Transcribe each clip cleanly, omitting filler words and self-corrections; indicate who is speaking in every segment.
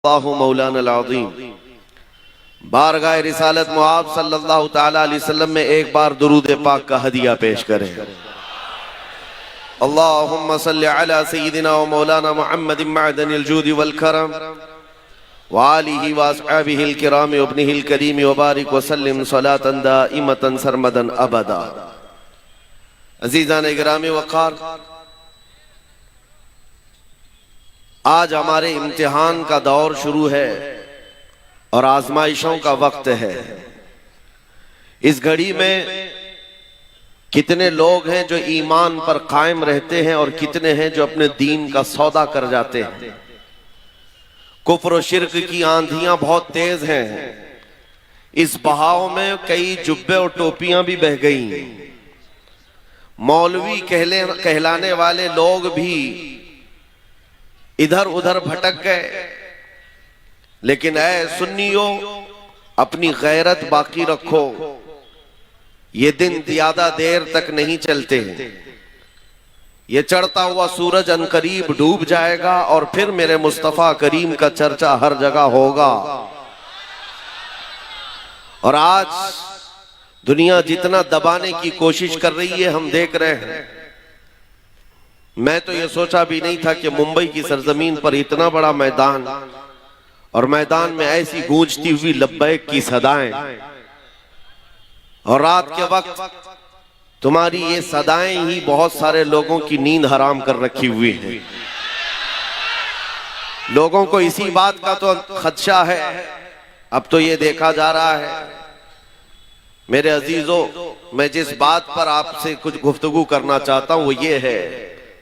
Speaker 1: अल्लाहु मौलाना अज़ीम बारगाह रिसालत मुआब सल्लल्लाहु तआला अलैहि वसल्लम में एक बार दुरूद पाक का हदिया पेश करें। अल्लाहुम्मा सल्लि अला सय्यिदिना व मौलाना मुहम्मदिन मअदनिल जूदि वल करम व आलिहि व अस्हाबिहिल किराम व इब्निहिल करीम व बारिक व सल्लिम सलातन दाइमतन सरमदन अबदा। अज़ीज़ान गिरामी वक़ार, आज हमारे इम्तिहान का दौर शुरू है और आजमाइशों का वक्त है। इस घड़ी में कितने लोग हैं जो ईमान पर कायम रहते हैं और कितने हैं जो अपने दीन का सौदा कर जाते हैं। कुफ्र और शिर्क की आंधियां बहुत तेज हैं। इस बहाव में कई जुब्बे और टोपियां भी बह गई। मौलवी कहलाने वाले लोग भी इधर उधर भटक गए। लेकिन ऐ सुन्नियों, अपनी गैरत बाकी रखो। ये दिन ज्यादा देर तक नहीं चलते। ये चढ़ता हुआ सूरज अनकरीब डूब जाएगा और फिर मेरे मुस्तफा करीम का चर्चा हर जगह होगा। और आज दुनिया जितना दबाने की कोशिश कर रही है हम देख रहे हैं। मैं तो ये सोचा भी नहीं था कि मुंबई की सरजमीन पर इतना बड़ा मैदान और मैदान में ऐसी गूंजती हुई लब्बैक की सदाएं, और रात के वक्त तुम्हारी ये सदाएं ही बहुत सारे लोगों की नींद हराम कर रखी हुई है। लोगों को इसी बात का तो खदशा है। अब तो ये देखा जा रहा है। मेरे अजीजों, मैं जिस बात पर आपसे कुछ गुफ्तगू करना चाहता हूं वो ये है,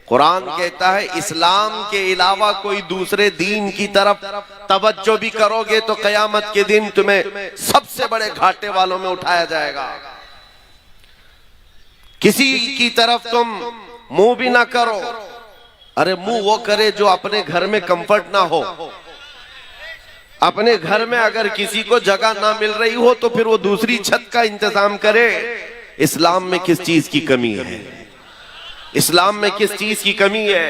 Speaker 1: कुरान कहता है इस्लाम के अलावा कोई दूसरे दीन की तरफ तवज्जो भी करोगे तो कयामत के दिन तुम्हें सबसे बड़े घाटे वालों में उठाया जाएगा। किसी की तरफ तुम मुंह भी ना करो। अरे मुंह वो करे जो अपने घर में कंफर्ट ना हो। अपने घर में अगर किसी को जगह ना मिल रही हो तो फिर वो दूसरी छत का इंतजाम करे। इस्लाम में किस चीज की कमी है? इस्लाम में किस चीज की कमी है?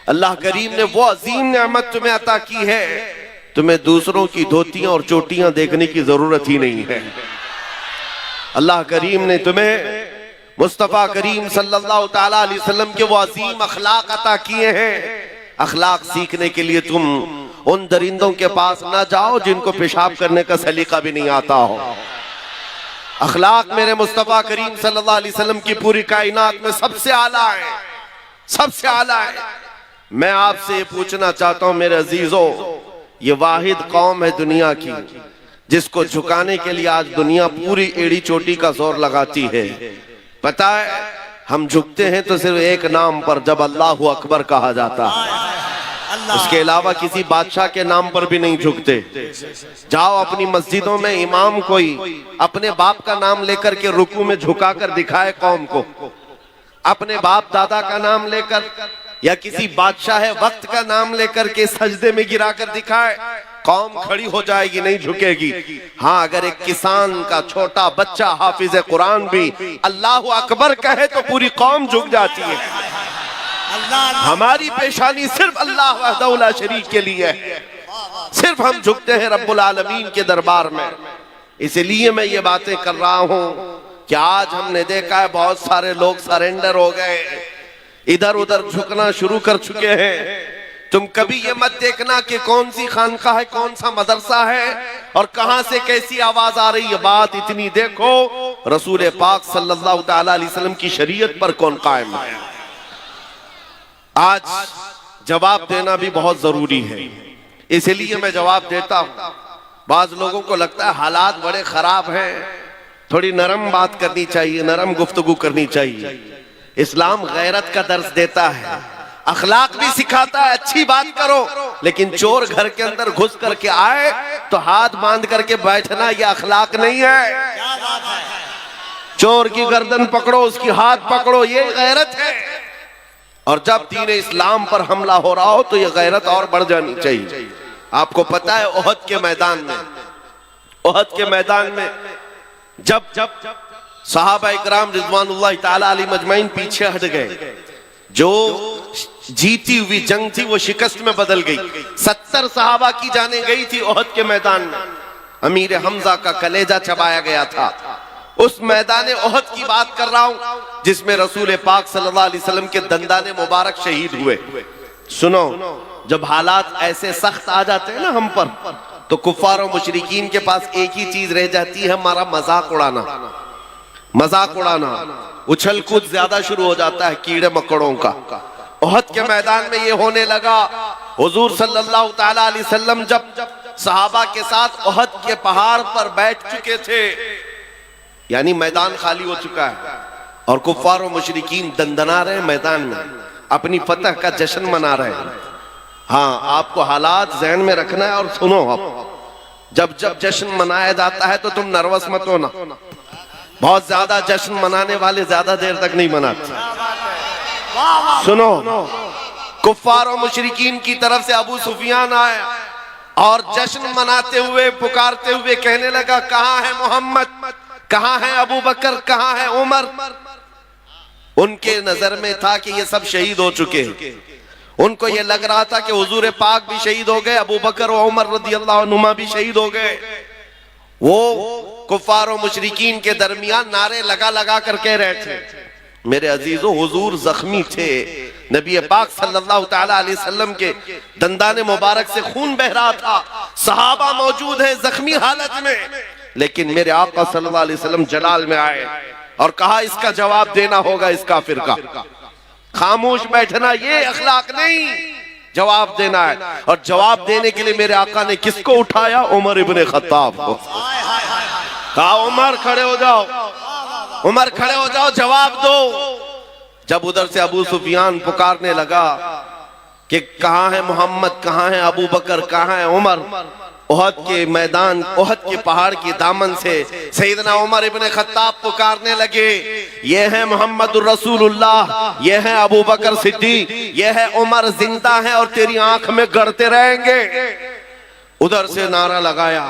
Speaker 1: अल्लाह करीम ने वो अजीम नेमत तुम्हें अता की है, तुम्हें दूसरों की धोतियां और चोटियां देखने की जरूरत ही नहीं है। अल्लाह करीम ने तुम्हें मुस्तफा करीम सल्लल्लाहु तआला अलैहि वसल्लम के वो अजीम अखलाक अता किए हैं। अखलाक सीखने के लिए तुम उन दरिंदों के पास ना जाओ जिनको पेशाब करने का सलीका भी नहीं आता हो। अखलाक मेरे मुस्तफा करीम सल्लल्लाहु अलैहि वसल्लम की पूरी कायनात में सबसे आला है, सबसे आला है। मैं आपसे ये पूछना चाहता हूं मेरे अजीजों, ये वाहिद कौम है दुनिया की जिसको झुकाने के लिए आज दुनिया पूरी एड़ी चोटी का जोर लगाती है। पता है, हम झुकते हैं तो सिर्फ एक नाम पर, जब अल्लाहु अकबर कहा जाता है। उसके अलावा किसी बादशाह के नाम पर भी नहीं झुकते। जाओ अपनी मस्जिदों में इमाम कोई अपने बाप का नाम लेकर के रुकू में झुकाकर दिखाए कौम को, अपने बाप दादा का नाम लेकर, या किसी बादशाह वक्त का नाम लेकर के सजदे में गिराकर दिखाए, कौम खड़ी हो जाएगी, नहीं झुकेगी। हाँ, अगर एक किसान का छोटा बच्चा हाफिज कुरान भी अल्लाहु अकबर कहे तो पूरी कौम झुक जाती है। हमारी पेशानी सिर्फ अल्लाह वहदहु ला शरीक के लिए है। सिर्फ हम झुकते हैं रब्बुल आलमीन के दरबार में। इसलिए मैं ये बातें कर रहा हूं कि आज हमने देखा है बहुत सारे लोग सरेंडर हो गए, इधर उधर झुकना शुरू कर चुके हैं। तुम कभी ये मत देखना कि कौन सी खानका है, कौन सा मदरसा है और कहां से कैसी आवाज आ रही है। बात इतनी देखो, रसूल पाक सल्लल्लाहु तआला अलैहि वसल्लम की शरीयत पर कौन कायम है। आज जवाब देना भी बहुत जरूरी है, इसलिए मैं जवाब देता हूं। बाज लोगों को लगता है हालात बड़े खराब हैं, थोड़ी नरम बात करनी चाहिए, नरम गुफ्तगू करनी चाहिए। इस्लाम गैरत का दर्स देता है, अखलाक भी सिखाता है। अच्छी बात करो, लेकिन चोर घर के अंदर घुस करके आए तो हाथ बांध करके बैठना यह अखलाक नहीं है। चोर की गर्दन पकड़ो, उसकी हाथ पकड़ो, ये गैरत है। और जब दीन इस्लाम पर हमला हो रहा हो तो ये गैरत और बढ़ जानी चाहिए। आपको पता है ओहद के मैदान में, ओहद के मैदान में जब सहाबा इकराम रिज़वानुल्लाह ताला अलैहिम अजमईन पीछे हट गए, जो जीती हुई जंग थी वो शिकस्त में बदल गई। 70 सहाबा की जाने गई थी ओहद के मैदान में, अमीर हमजा का कलेजा चबाया गया था। उस मैदान ओहद की बात कर रहा हूं जिसमें रसूल पाक सल्लल्लाहु अलैहि वसल्लम के दंदाने मुबारक शहीद हुए। सुनो, जब हालात ऐसे सख्त आ जाते हैं ना हम पर, तो कुफ्फार और मुशरिकीन के पास एक ही चीज रह जाती है, हमारा मजाक उड़ाना। मजाक उड़ाना, उछल कूद ज्यादा शुरू हो जाता है कीड़े मकड़ों का। ओहद के मैदान में ये होने लगा। हुजूर सल्लल्लाहु ताला अलैहि वसल्लम जब सहाबा के साथ ओहद के पहाड़ पर बैठ चुके थे, यानी मैदान खाली हो चुका है और कुफ्फार और मुशरिकीन दंदना रहे मैदान में, अपनी फतह का जश्न मना रहे हैं। हाँ, आपको हालात ज़हन में रखना है। और सुनो, अब जब जब जश्न मनाया जाता है तो तुम नर्वस मत होना। बहुत ज्यादा जश्न मनाने वाले ज्यादा देर तक नहीं मनाते। सुनो, कुफ्फार और मुशरिकीन की तरफ से अबू सुफियान आया और जश्न मनाते हुए पुकारते हुए कहने लगा, कहां है मोहम्मद, कहां है अबू बकर, कहां है उमर। उनके नजर में था कि ये सब शहीद हो चुके हैं। उनको ये लग रहा था कि हुजूर पाक भी शहीद हो गए, अबू बकर और उमर रदियल्लाहु अन्हुमा भी शहीद हो गए। वो कुफ्फार और मुशरिकीन के दरमियान नारे लगा लगा कर कह रहे थे, मेरे अजीजों, हुजूर जख्मी थे, नबी पाक सल्लल्लाहु ताला अलैहि वसल्लम के दंदाने मुबारक से खून बह रहा था, सहाबा मौजूद है जख्मी हालत में, लेकिन मेरे आका सल्लल्लाहु अलैहि वसल्लम जलाल में आए और कहा इसका जवाब देना होगा इस काफिर का। खामोश बैठना ये अखलाक नहीं, जवाब देना है। और जवाब देने के लिए मेरे आका ने किसको उठाया? उमर इब्ने खत्ताब को। कहा, उमर खड़े हो जाओ, उमर खड़े हो जाओ, जवाब दो। जब उधर से अबू सुफियान पुकारने लगा कि कहां है मोहम्मद, कहां है अबू बकर, कहां है उमर, ओहद के मैदान, ओहद के पहाड़ की दामन से सैयदना उमर इब्ने खत्ताब पुकारने लगे, ये है मोहम्मदुर रसूलुल्लाह, ये है अबू बकर सिद्दीक, ये है उमर, जिंदा है और तेरी आंख में गड़ते रहेंगे। उधर से नारा लगाया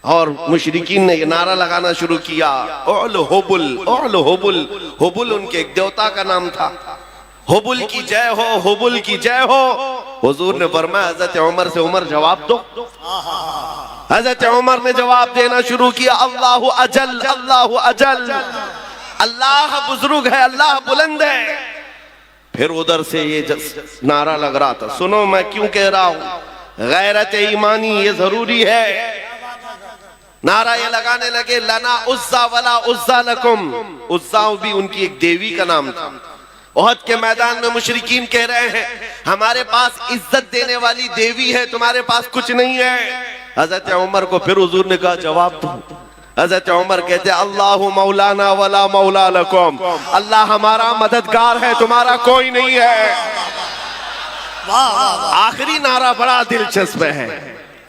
Speaker 1: और मुशरिकीन ने ये नारा लगाना शुरू किया, ओल हुबुल, ओल हुबुल। हुबुल उनके एक देवता का नाम था। हुबुल की जय हो, हुबुल की जय हो। हुजूर ने फरमाया, हजरत उमर से, उमर जवाब दो। हजरत उमर ने जवाब देना शुरू किया, अल्लाहु अजल, अल्लाहु अजल, अल्लाह बुजुर्ग है, अल्लाह बुलंद है। फिर उधर से ये नारा लग रहा था। सुनो, मैं क्यों कह रहा हूं, गैरत ईमानी ये जरूरी है। नारा ये लगाने लगे, लना उज्जा वला उज्जा लकुम। उज्जा भी उनकी एक देवी का नाम था। ओहद के मैदान में मुशरिकीन कह रहे हैं, हमारे पास इज्जत देने वाली देवी है, तुम्हारे पास कुछ नहीं है। हजरत उमर को फिर हुजूर ने कहा, जवाब दो। हजरत उमर कहते, अल्लाहु मौलाना वला मौला लकुम, अल्लाह हमारा मददगार है, तुम्हारा कोई नहीं है। आखिरी नारा बड़ा दिलचस्प है,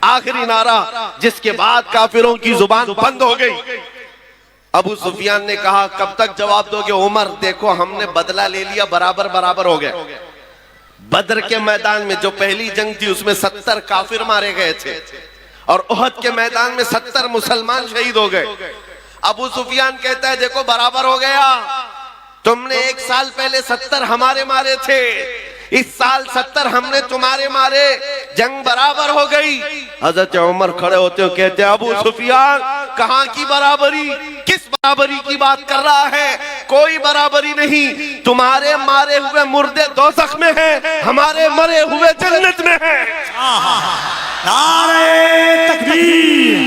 Speaker 1: आखिरी नारा जिसके बाद काफिरों की जुबान बंद हो गई। अबू सुफियान ने कहा, कब तक जवाब दोगे? उमर, देखो हमने बदला ले लिया, बराबर बराबर हो गया। बद्र के मैदान में जो पहली जंग थी उसमें 70 काफिर मारे गए थे और ओहद के मैदान में 70 मुसलमान शहीद हो गए। अबू सुफियान कहता है, देखो बराबर हो गया, तुमने एक साल पहले 70 हमारे मारे थे, इस साल 70 हमने तुम्हारे मारे, जंग बराबर हो गई। हजरत उमर खड़े होते हो कहते, अबू सुफियान, कहां की बराबरी, किस बराबरी की बात कर रहा है? कोई बराबरी नहीं, तुम्हारे मारे हुए मुर्दे दोज़ख में हैं, हमारे मरे हुए जन्नत में हैं।
Speaker 2: नारे तकबीर,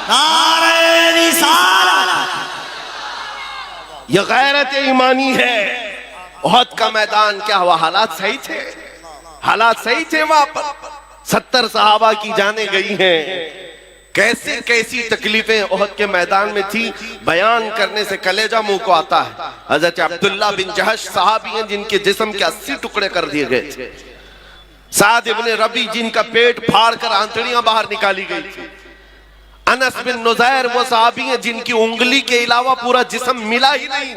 Speaker 2: नारे रिसालत।
Speaker 1: यह गैरत ईमानी है। ओहद का मैदान क्या हुआ? हालात सही थे, हालात सही थे। वहां पर 70 सहाबा की जाने गई हैं। कैसे कैसी तकलीफें ओहद के मैदान में थी, बयान करने से कलेजा मुंह को आता है। हजरत अब्दुल्ला बिन जहश सहाबी हैं जिनके जिस्म के 80 टुकड़े कर दिए गए थे। साद इब्ने रबी जिनका पेट फाड़ कर आंतड़ियां बाहर निकाली गई थी। अनस बिन नुज़ैर वो सहाबी हैं जिनकी उंगली के अलावा पूरा जिस्म मिला ही नहीं।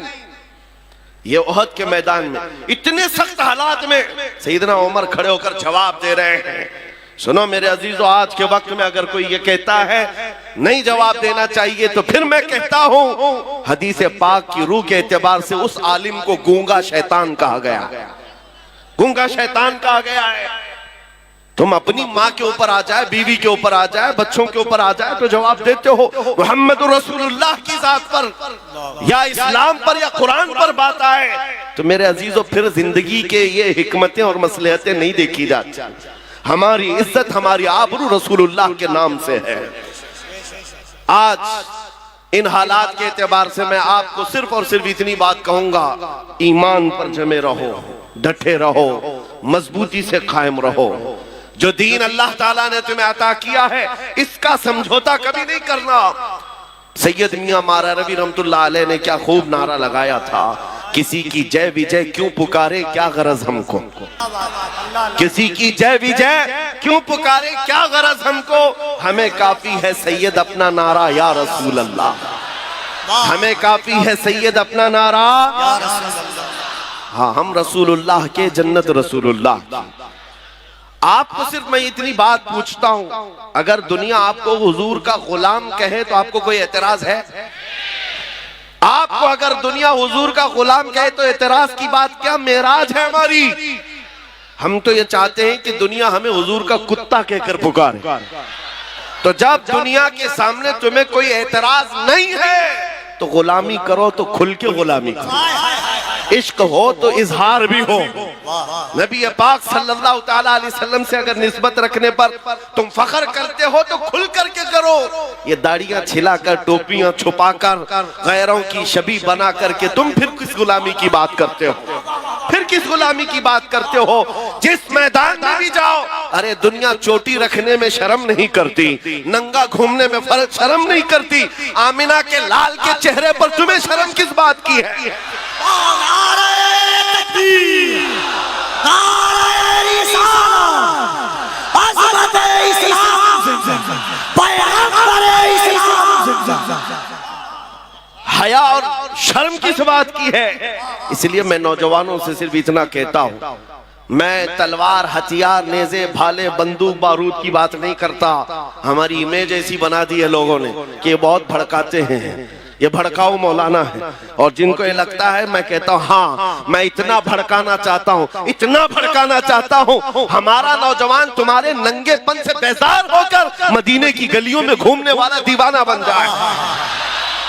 Speaker 1: ये ओहद के मैदान में इतने सख्त हालात में सैयदना उमर खड़े होकर जवाब दे रहे हैं। सुनो मेरे अजीजों, आज के वक्त में अगर कोई ये कहता है नहीं जवाब देना चाहिए, तो फिर मैं कहता हूं, हदीस पाक की रूह के एतबार से उस आलिम को गूंगा शैतान कहा गया। गूंगा शैतान कहा गया है। तुम अपनी माँ के ऊपर आ जाए, बीवी के ऊपर आ जाए, बच्चों के ऊपर आ जाए तो जवाब देते हो। मोहम्मद रसूलुल्लाह की जात पर या इस्लाम पर या कुरान पर बात आए तो मेरे अजीजों फिर जिंदगी के ये हिकमतें और मसलहतें नहीं देखी जाती। हमारी इज्जत, हमारी आबरू रसूलुल्लाह के नाम से है। आज इन हालात के एतबार से मैं आपको सिर्फ और सिर्फ इतनी बात कहूंगा, ईमान पर जमे रहो, डटे रहो, मजबूती से कायम रहो। जो दीन अल्लाह ताला ने तुम्हें अता किया है इसका समझौता कभी नहीं करना। सैयद मियां मारा रवि रहमतुल्लाह अलैह ने क्या खूब नारा लगाया था, किसी की जय विजय क्यों पुकारे क्या गरज हमको, किसी की जय विजय क्यों पुकारे क्या गरज हमको, हमें काफी है सैयद अपना नारा या रसूल अल्लाह, हमें काफी है सैयद अपना नारा। हाँ, हम रसूलुल्लाह के, जन्नत रसूलुल्लाह। आपको सिर्फ मैं इतनी बात पूछता हूं, अगर दुनिया आपको हुजूर का गुलाम कहे तो आपको कोई एतराज है? आपको अगर दुनिया हुजूर का गुलाम कहे तो एतराज की बात क्या? मेराज है हमारी। हम तो ये चाहते हैं कि दुनिया हमें हुजूर का कुत्ता कहकर पुकारे। तो जब दुनिया के सामने तुम्हें कोई एतराज नहीं है तो गुलामी करो तो खुल के गुलामी करो। इश्क हो तो इजहार भी हो। नबी पाक सल्लल्लाहु ताला अलैहि वसल्लम से अगर निस्बत रखने पर तुम फख्र करते हो तो खुल करके करो। ये दाढ़ियां छिलाकर, टोपियां छुपाकर, गैरों की शबी बना करके तुम फिर किस गुलामी की बात करते हो? फिर किस गुलामी की बात करते हो? जिस मैदान में भी जाओ, अरे दुनिया चोटी रखने में शर्म नहीं करती, नंगा घूमने में शर्म नहीं करती, आमिना के लाल के चेहरे पर तुम्हें शर्म किस बात की है? हया और शर्म किस बात की है? इसलिए मैं नौजवानों से सिर्फ इतना कहता हूं, मैं तलवार, हथियार, नेज़े, भाले, बंदूक, बारूद की बात नहीं करता। हमारी इमेज ऐसी बना दी है लोगों ने कि ये बहुत भड़काते हैं, ये भड़काऊ मौलाना है। और जिनको ये लगता है, मैं कहता हूँ हाँ, मैं इतना भड़काना चाहता हूँ, इतना भड़काना चाहता हूँ, हमारा नौजवान तुम्हारे नंगेपन से बेजार होकर मदीने की गलियों में घूमने वाला दीवाना बन जाए।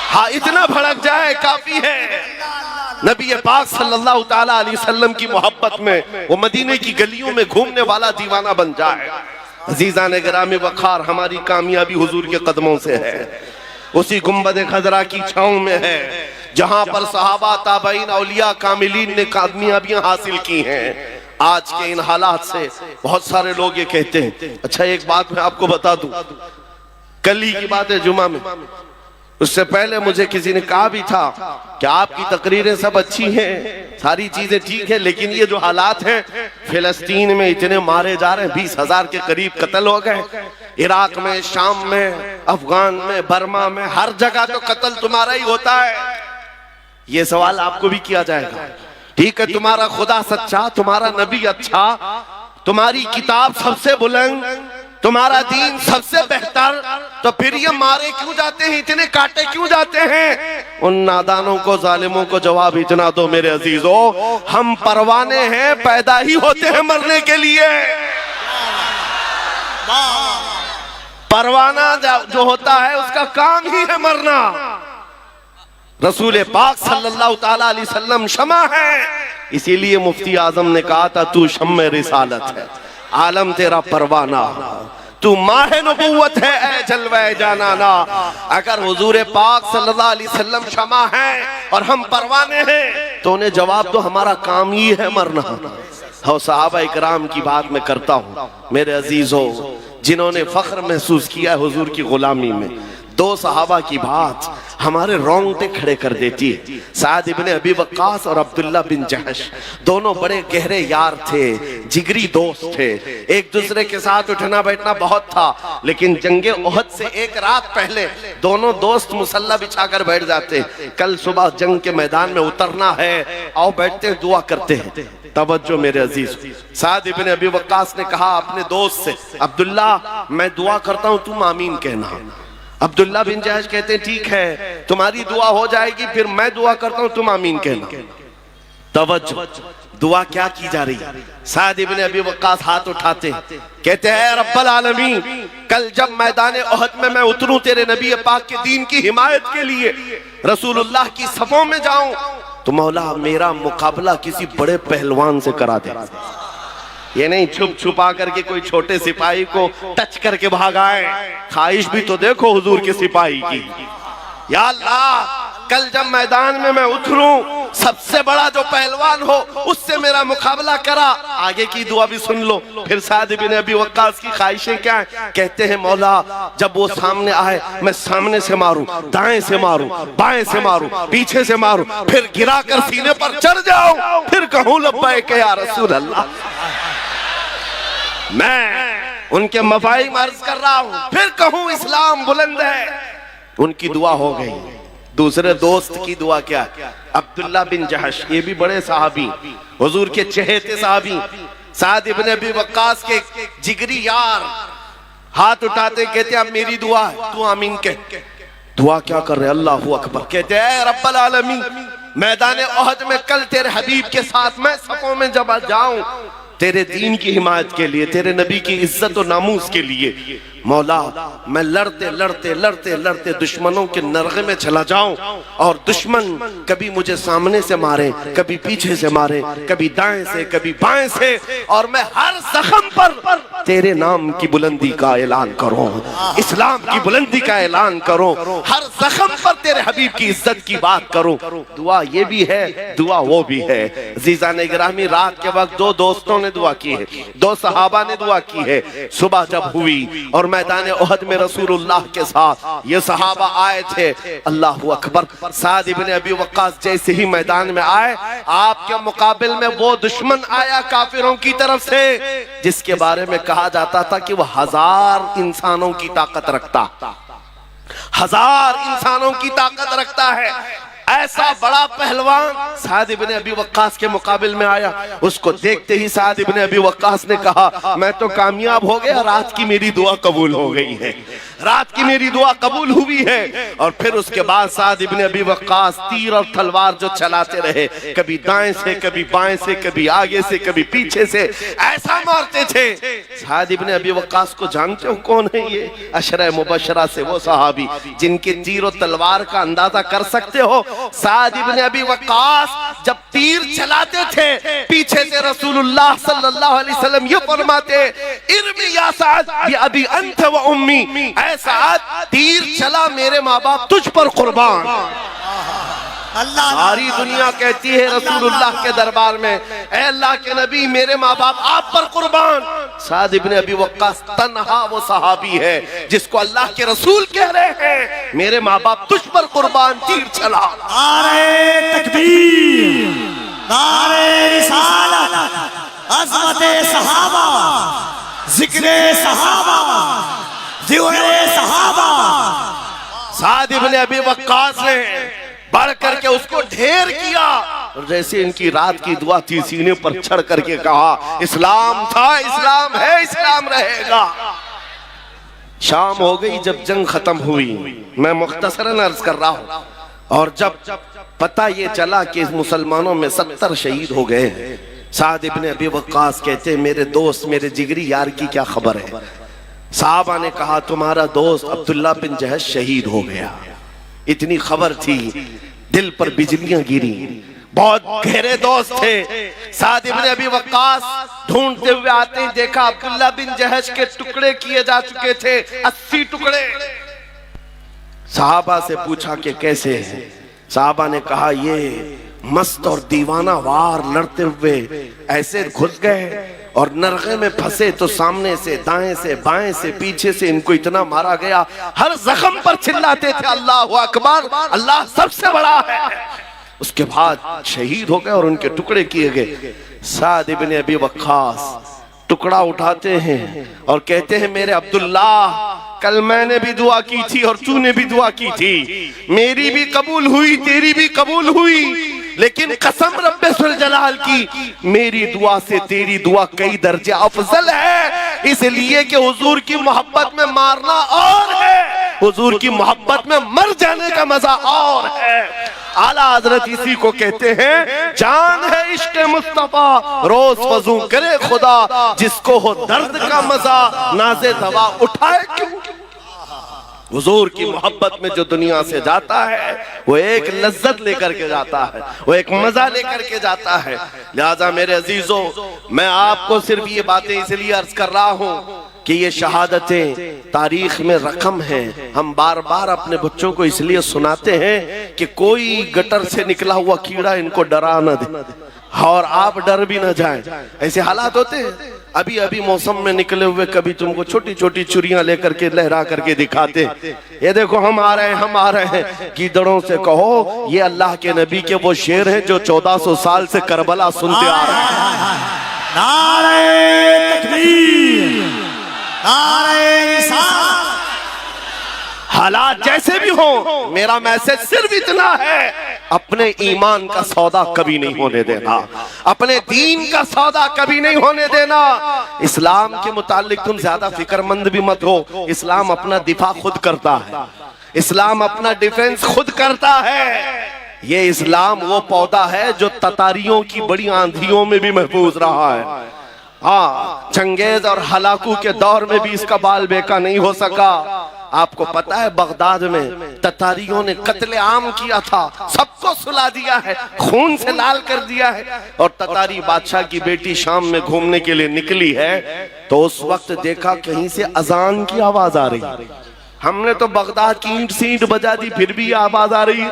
Speaker 1: हाँ, इतना भड़क जाए काफी है। नबी पाक सल्लल्लाहु ताला अलैहि वसल्लम की मोहब्बत में वो मदीने की गलियों में घूमने वाला दीवाना बन जाए। अजीज़ान गिरामी वक़ार, हमारी कामयाबी हुजूर के कदमों से है, उसी गुंबद खजरा की छांव में है जहां पर सहाबा, ताबईन, औलिया, कामिलीन ने कामयाबियां हासिल की हैं। आज के इन हालात से बहुत सारे लोग ये कहते हैं। अच्छा, एक बात मैं आपको बता दूं, कल ही की बात है, जुमा में, उससे पहले मुझे किसी ने कहा भी था कि आपकी तकरीरें सब अच्छी हैं, सारी चीजें ठीक है, लेकिन ये जो हालात हैं, फिलिस्तीन में इतने मारे जा रहे हैं, 20,000 के करीब कत्ल हो गए, इराक में, शाम में, अफगान में, बर्मा में, हर जगह तो कत्ल तुम्हारा ही होता है। ये सवाल आपको भी किया जाएगा। ठीक है, तुम्हारा खुदा सच्चा, तुम्हारा नबी अच्छा, तुम्हारी किताब सबसे बुलंद, तुम्हारा दीन सबसे बेहतर, तो फिर ये मारे क्यों जाते हैं, इतने काटे क्यों जाते हैं? उन नादानों को, जालिमों को जवाब इतना दो मेरे अजीजों, हम परवाने हैं, पैदा ही होते हैं मरने के लिए। परवाना जो होता है उसका काम ही है मरना। रसूल पाक सल्लल्लाहु ताला अलैहि वसल्लम शमा है, इसीलिए मुफ्ती आजम ने कहा था, तू शम्मे रिसालत है, आलम तेरा परवाना, तू माहे नबूवत है, ऐ जलवे जानाना। अगर हुजूर पाक सल्लल्लाहु अलैहि वसल्लम शमा है और हम परवाने हैं तो उन्हें जवाब दो, हमारा काम ही है मरना। और सहाबा इकराम की बात मैं करता हूँ मेरे अजीजों, जिन्होंने फख्र महसूस किया हुजूर की गुलामी में। दो सहाबा की बात हमारे रोंगटे खड़े कर देती है। साद इब्ने अबी वक्कास और अब्दुल्ला बिन जहश दोनों बड़े गहरे यार थे, जिगरी दोस्त थे, एक दूसरे के साथ उठना बैठना बहुत था। लेकिन जंगे ओहद से एक रात पहले दोनों दोस्त मुसल्ला बिछाकर बैठ जाते, कल सुबह जंग के मैदान में उतरना है, आओ बैठते हैं, दुआ करते हैं। तवज्जो मेरे अजीज, साद इब्ने अबी वक्कास ने कहा अपने दोस्त से, अब्दुल्ला मैं दुआ करता हूं, तुम आमीन कहना। अब्दुल्ला बिन जहश कहते हैं ठीक है, तुम्हारी दुआ हो जाएगी, फिर मैं दुआ करता हूं, तुम आमीन कहना। तवज्जो, दुआ क्या की जा रही। साद इब्ने अबी वक्कास हाथ उठाते कहते हैं रब्बल आलमीन, कल जब मैदान ओहद में मैं उतरूं तेरे नबी पाक के दीन की हिमायत के लिए, रसूलुल्लाह की सफों में जाऊं, तो मौला मेरा मुकाबला किसी बड़े पहलवान से करा दे। ये नहीं छुप छुपा करके कोई छोटे सिपाही को टच करके भागाए, ख्वाहिश भी तो देखो हुजूर के सिपाही की। या अल्लाह, कल जब मैदान में मैं उतरूं, सबसे बड़ा जो पहलवान हो उससे मेरा मुकाबला करा। आगे की दुआ भी सुन लो। फिर साद इब्ने अबी वक्कास की ख्वाहिशें क्या है? कहते हैं मौला जब वो सामने आए, मैं सामने से मारूं, दाएं से मारूं, बाएं से मारूं, पीछे से मारूं, फिर गिरा कर सीने पर चढ़ जाऊं, फिर कहूं लब्बैक या रसूल अल्लाह। मैं उनके मफाहिम अर्ज कर रहा हूं, फिर कहूं इस्लाम बुलंद है। उनकी दुआ हो गई। दूसरे दोस्त की दुआ क्या? अब्दुल्ला बिन जहश, ये भी बड़े सहाबी, हुजूर के चहेते सहाबी, साद इब्ने अबी वक्कास के जिगरी यार, हाथ उठाते कहते अब मेरी दुआ है, तू आमीन कह। दुआ क्या कर रहे? अल्लाहू अकबर। कहते हैं रब्बल आलमीन, मैदान ओहद में कल तेरे हबीब के साथ मैं सफों में जब जाऊं, तेरे दीन की हिमायत के लिए, तेरे नबी की इज्जत और नामूस के लिए, मौला मैं लड़ते लड़ते लड़ते लड़ते दुश्मनों के नरगे में चला जाऊं, और दुश्मन कभी मुझे सामने से मारे, कभी पीछे से मारे, कभी दाएं से, कभी बाएं से, और मैं हर जख्म पर तेरे नाम की बुलंदी का ऐलान करूं, इस्लाम की बुलंदी का ऐलान करूं, हर जख्म पर तेरे हबीब की इज्जत की बात करूं। दुआ ये भी है, दुआ वो भी है। अज़ीज़ान गिरामी, रात के वक्त दो दोस्तों ने दुआ की है, दो सहाबा ने दुआ की है। सुबह जब हुई और मैदान ओहद में रसूलुल्लाह के साथ ये सहाबा आए थे, अल्लाहू अकबर, साद इब्ने अबी वक्कास जैसे ही मैदान में आए, आपके मुकाबिल में वो दुश्मन आया काफिरों की तरफ से, जिसके बारे में कहा जाता था कि वह 1000 इंसानों की ताकत रखता, 1000 इंसानों की ताकत रखता है। ऐसा बड़ा पहलवान साद इब्ने अबी वक्कास के मुकाबिल में आया। उसको देखते ही साद इब्ने अबी वक्कास ने कहा मैं तो कामयाब हो गया, रात की मेरी दुआ कबूल हो गई है, रात की मेरी दुआ कबूल हुई है। और फिर उसके बाद साद इब्ने अबी वक्कास तीर और तलवार जो चलाते रहे, कभी दाएं से, कभी बाएं से, कभी आगे से, कभी पीछे से, ऐसा मारते थे। साद इब्ने अबी वक्कास को जानते हो कौन है? ये अशरा मुबशरा से वो सहाबी जिनके तीर और तलवार का अंदाजा कर सकते हो। साद इब्ने अबी वक्कास जब तीर चलाते थे, पीछे से रसूलुल्लाह सल्लल्लाहु अलैहि वसल्लम ये फरमाते, इरमी या साद बि अबी अंत व उम्मी, ऐ साद तीर चला मेरे माँ बाप तुझ पर कुर्बान। सारी दुनिया कहती है रसूलुल्लाह के दरबार में, ऐ अल्लाह के नबी मेरे माँ बाप आप पर कुर्बान। साद इब्ने अबी वक्कास तन्हा वो सहाबी है जिसको अल्लाह के रसूल कह रहे हैं मेरे माँ बाप तुझ पर कुर्बान, तीर चला।
Speaker 2: नारे तकबीर, नारे रिसालत, अज़मते सहाबा, जिक्रे सहाबा, जिक्रे सहाबा।
Speaker 1: साद इब्ने अबी वक्कास ने बढ़ करके उसको ढेर किया, और जैसे इनकी रात की दुआ थी, सीने पर चढ़ करके कहा इस्लाम था, इस्लाम है, इस्लाम रहेगा। शाम हो गई जब जंग खत्म हुई, मैं मुख्तसरन अर्ज कर रहा हूं, और जब पता ये चला कि मुसलमानों में 70 शहीद हो गए हैं, साद इब्ने अबी वक्कास कहते मेरे दोस्त, मेरे जिगरी यार की क्या खबर है? साहबा ने कहा तुम्हारा दोस्त अब्दुल्ला बिन जहश शहीद हो गया। इतनी खबर थी, दिल पर बिजलियां गिरी। बहुत गहरे दोस्त थे। साद इब्ने अबी वक्कास ढूंढते हुए आते ही देखा अब्दुल्ला बिन जहश के टुकड़े किए जा चुके थे, 80 टुकड़े। साहबा से पूछा कि कैसे हैं? साहबा ने कहा ये मस्त और दीवाना वार लड़ते हुए ऐसे घुस गए और नरगे में फंसे, तो सामने से, दाएं से, बाएं से, पीछे से इनको इतना मारा गया, हर जख्म पर चिल्लाते थे अल्लाहु अकबर, अल्लाह सबसे बड़ा है। उसके बाद शहीद हो गए और उनके टुकड़े किए गए। साद इब्ने अबी वक्कास टुकड़ा उठाते हैं और कहते हैं मेरे अब्दुल्ला, कल मैंने भी दुआ की थी और तूने भी दुआ की थी, मेरी भी कबूल हुई, तेरी भी कबूल हुई, लेकिन कसम रब्बे सुल जलाल की, मेरी दुआ से तेरी दुआ कई दर्जे अफजल है, इसलिए कि हुजूर की मोहब्बत में मारना और है, हुजूर की मोहब्बत में मर जाने का मजा और है। आला हजरत इसी को कहते हैं, जान है इश्क मुस्तफा रोज वजू करे खुदा, जिसको हो दर्द का मजा नाज़े दवा उठाए क्यों। हुजूर की मोहब्बत में जो दुनिया से जाता है वो एक लज्जत लेकर के जाता है, वो एक मजा लेकर के जाता है। लिहाजा मेरे अजीजों, मैं आपको सिर्फ ये बातें इसलिए अर्ज कर रहा हूँ कि ये शहादतें तारीख में रकम हैं। हम बार बार अपने बच्चों को इसलिए सुनाते हैं कि कोई गटर से निकला हुआ कीड़ा इनको डरा न दे और आप डर भी न जाएं। ऐसे हालात होते हैं। अभी अभी मौसम में निकले हुए कभी तुमको छोटी छोटी चुरियां लेकर के लहरा करके दिखाते, ये देखो हम आ रहे हैं, हम आ रहे हैं। गीदड़ों से कहो ये अल्लाह के नबी के वो शेर हैं जो 1400 साल से करबला सुनते आ रहे हैं।
Speaker 2: नारे तकबीर, नारे रिसालत।
Speaker 1: हालात जैसे भी हो, मेरा मैसेज सिर्फ इतना है, अपने ईमान का सौदा कभी नहीं होने देना, अपने दीन का सौदा कभी नहीं होने देना। इस्लाम के मुतालिक तुम ज्यादा फिक्रमंद भी मत हो। इस्लाम अपना दिफा खुद करता है, इस्लाम अपना डिफेंस खुद करता है। ये इस्लाम वो पौधा है जो ततारियों की बड़ी आंधियों में भी महफूज रहा है। हाँ, चंगेज और हलाकू के दौर में भी इसका बाल बेका नहीं हो सका। आपको पता है बगदाद में ततारियों ने कत्ले आम किया था, सबको सुला दिया है, खून से लाल कर दिया है। और ततारी बादशाह की बेटी शाम में घूमने के लिए निकली है तो उस वक्त देखा कहीं से अजान की आवाज आ रही। हमने तो बगदाद की ईंट सींट बजा दी, फिर भी आवाज आ रही।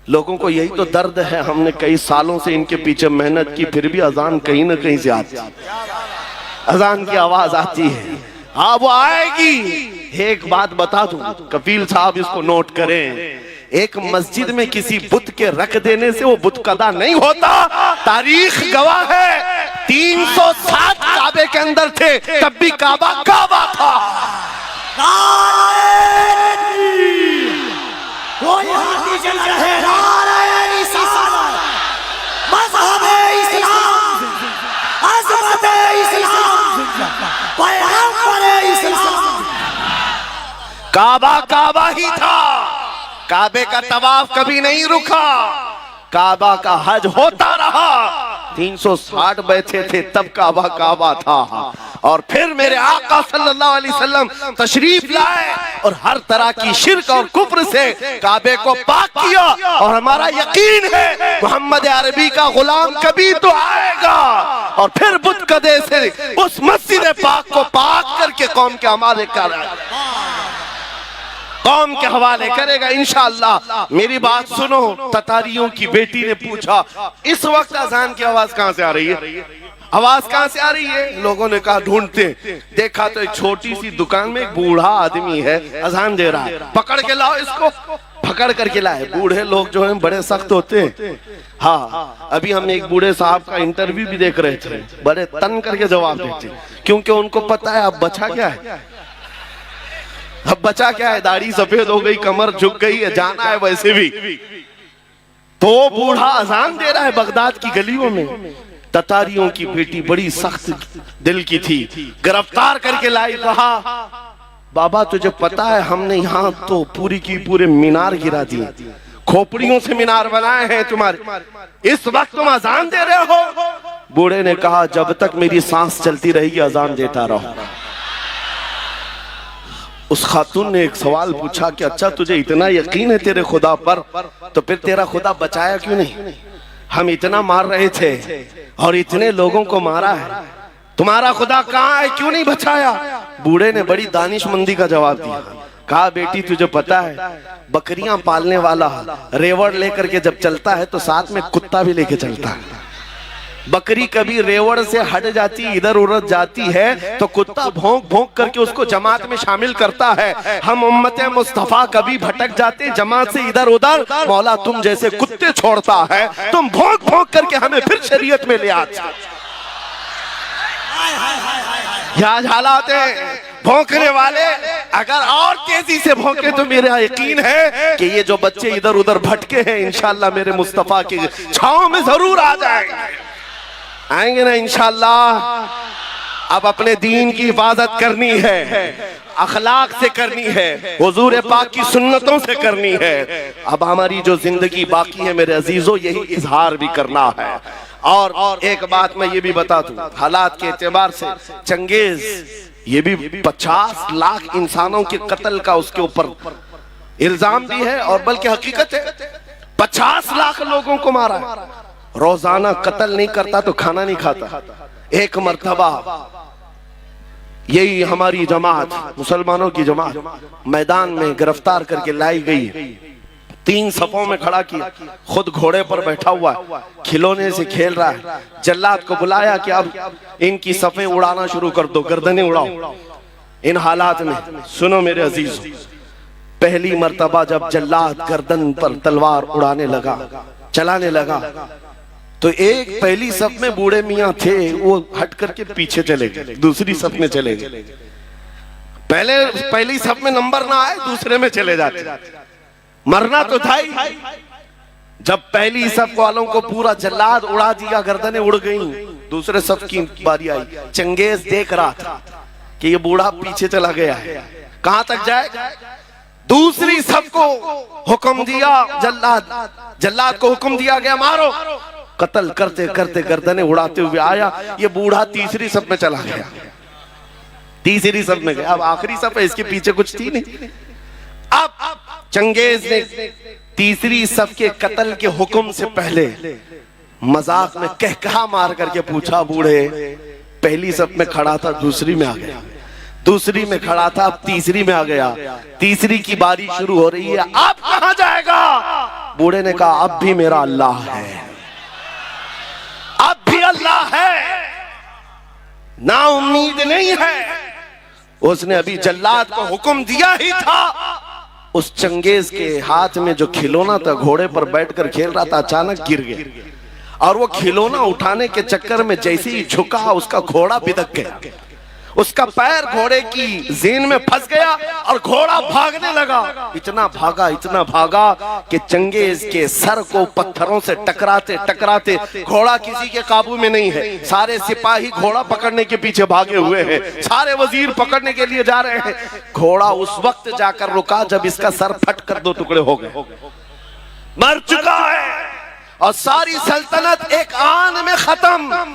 Speaker 1: लोगों को यही तो दर्द है, हमने कई सालों से इनके पीछे मेहनत की, फिर भी अजान कहीं ना कहीं से आती, अजान की आवाज आती है। हाँ वो आएगी। एक बात बता दूं, कफील साहब इसको नोट करें, एक मस्जिद में किसी बुत के रख देने से वो बुत कदा नहीं होता। तारीख गवाह है 307 काबे के अंदर थे, तब भी काबा काबा था।
Speaker 2: कोई हाथी चल रहे, नारे रिसालत, मज़हब-ए इस्लाम, अज़मत-ए इस्लाम, पैगंबर-ए इस्लाम।
Speaker 1: काबा काबा ही था, काबे का तवाफ कभी नहीं रुका, काबा का हज होता रहा। 360 बैठे थे तब काबा काबा था। और फिर मेरे आका सल्लल्लाहु अलैहि वसल्लम तशरीफ लाए और हर तरह की शिर्क और कुफ्र से काबे को पाक किया। और हमारा यकीन है मोहम्मद अरबी का गुलाम कभी तो आएगा और फिर बुत कदे से उस मस्जिद पाक को पाक करके कौम के हवाले कौम के हवाले करेगा इंशाअल्लाह। मेरी बात सुनो, ततारियों की बेटी ने पूछा इस वक्त अजान की आवाज कहां से आ रही है, आवाज कहां से आ रही है। लोगों ने कहा ढूंढते, देखा तो एक छोटी सी दुकान में एक बूढ़ा आदमी है, अजान दे रहा है, पकड़ के लाओ इसको। पकड़ करके लाए। बूढ़े लोग जो हैं बड़े सख्त होते हैं। हाँ, अभी हम एक बूढ़े साहब का इंटरव्यू भी देख रहे थे, बड़े तन करके जवाब देते, क्योंकि उनको पता है अब बचा क्या है, अब बचा क्या है, दाढ़ी सफेद हो गई, कमर झुक गई है, जाना है वैसे भी। तो बूढ़ा अजान दे रहा है बगदाद की गलियों में। ततारियों की बेटी बड़ी सख्त दिल की थी, गिरफ्तार करके लाई। कहा बाबा तुझे पता है हमने यहाँ तो पूरी की पूरे मीनार गिरा दिए, खोपड़ियों से मीनार बनाए हैं तुम्हारे, इस वक्त तुम अजान दे रहे हो। बूढ़े ने कहा जब तक मेरी सांस चलती रहेगी अजान देता रहो। उस खातून ने एक सवाल पूछा कि अच्छा तुझे इतना यकीन है तेरे खुदा पर, तो फिर तेरा खुदा बचाया क्यों नहीं? हम इतना मार रहे थे और इतने लोगों को मारा है, तुम्हारा खुदा कहाँ है, क्यों नहीं बचाया? बूढ़े ने बड़ी दानिशमंदी का जवाब दिया। कहा बेटी तुझे पता है बकरियां पालने वाला रेवड़ लेकर के जब चलता है तो साथ में कुत्ता भी लेके चलता है। बकरी कभी रेवड़ से हट जाती, इधर उधर जाती है तो कुत्ता भौंक भौंक करके उसको जमात में शामिल करता है। हम उम्मत मुस्तफा कभी भटक जाते जमात से इधर उधर, मौला तुम जैसे कुत्ते छोड़ता है, तुम भौंक भौंक करके हमें फिर शरीयत में ले आते। आज हालात है भौंकने वाले अगर और तेजी से भौंके तो मेरा यकीन है कि ये जो बच्चे इधर उधर भटके हैं इंशाअल्लाह मेरे मुस्तफा की छांव में जरूर आ आएंगे ना इंशाअल्लाह। अब अपने दीन की हिफाजत करनी है, अखलाक से करनी है, हुजूर पाक की सुन्नतों से करनी है। अब हमारी जो जिंदगी बाकी है मेरे अजीजों, यही इजहार भी करना है। और एक बात मैं ये भी बता दूं, हालात के एतबार से चंगेज ये भी 50 लाख इंसानों के कत्ल का उसके ऊपर इल्जाम भी है, और बल्कि हकीकत है 50 लाख लोगों को मारा है। रोजाना कत्ल नहीं करता तो खाना नहीं खाता। एक मर्तबा यही हमारी जमात, मुसलमानों की जमात, मैदान में गिरफ्तार करके लाई गई, 3 सफों में खड़ा किया, खुद घोड़े पर बैठा हुआ है, खिलौने से खेल रहा है। जल्लाद को बुलाया कि अब इनकी सफें उड़ाना शुरू कर दो, गर्दनें उड़ाओ। इन हालात में सुनो मेरे अजीज, पहली मर्तबा जब जल्लाद गर्दन पर तलवार उड़ाने लगा, चलाने लगा, तो एक पहली सफ में बूढ़े मियाँ थे, वो हट करके पीछे चले गए, दूसरी सफ में चले गए। पहली सफ में नंबर ना आए, दूसरे में चले जाते, मरना तो था ही। जब पहली सफ वालों को पूरा जल्लाद उड़ा दिया, गर्दनें उड़ गई, दूसरे सफ की बारी आई। चंगेज देख रहा था कि ये बूढ़ा पीछे चला गया है, कहां तक जाएगा। दूसरी सफ को हुक्म दिया, जल्लाद को हुक्म दिया गया मारो। कत्ल करते करते गर्दनें उड़ाते हुए आया, ये बूढ़ा तीसरी सफ में चला गया, तीसरी सफ में गया। अब आखिरी सफ है, इसके पीछे कुछ थी नहीं। अब चंगेज ने तीसरी सफ के कत्ल के हुक्म से पहले मजाक में कहकहा मार करके पूछा, बूढ़े पहली सफ में खड़ा था, दूसरी में आ गया, दूसरी में खड़ा था, अब तीसरी में आ गया, तीसरी की बारी शुरू हो रही है, अब कहां जाएगा। बूढ़े ने कहा, अब भी मेरा अल्लाह है, अब भी अल्लाह है, ना उम्मीद नहीं है। उसने अभी जल्लाद को हुक्म दिया ही था, उस चंगेज के हाथ में जो खिलौना था, घोड़े पर बैठकर खेल रहा था, अचानक गिर गया। और वो खिलौना उठाने के चक्कर में जैसे ही झुका, उसका घोड़ा बिदक गया, उसका पैर घोड़े की जेन में फंस गया और घोड़ा भागने लगा। इतना भागा कि चंगेज के सर को पत्थरों से टकराते टकराते, घोड़ा किसी के काबू में नहीं है, सारे सिपाही घोड़ा पकड़ने के पीछे भागे हुए हैं, सारे वजीर पकड़ने के लिए जा रहे हैं। घोड़ा उस वक्त जाकर रुका जब इसका सर फट कर 2 टुकड़े हो गए, मर चुका है, और सारी सल्तनत एक आन में खत्म।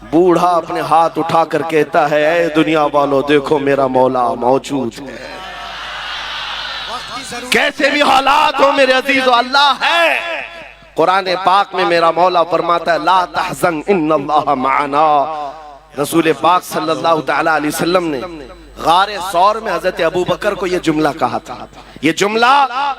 Speaker 1: बूढ़ा अपने हाथ उठाकर कहता है, ऐ दुनिया वालों, देखो मेरा मौला मौजूद है, कैसे भी हालात हो मेरे अजीजो, अल्लाह है। कुरान पाक में मेरा मौला फरमाता है, ला तहज़न इन्नल्लाह माना। रसूल पाक सल्लल्लाहु तआला अलैहि वसल्लम ने गारे सौर में हजरत अबू बकर को यह जुमला कहा था। ये जुमला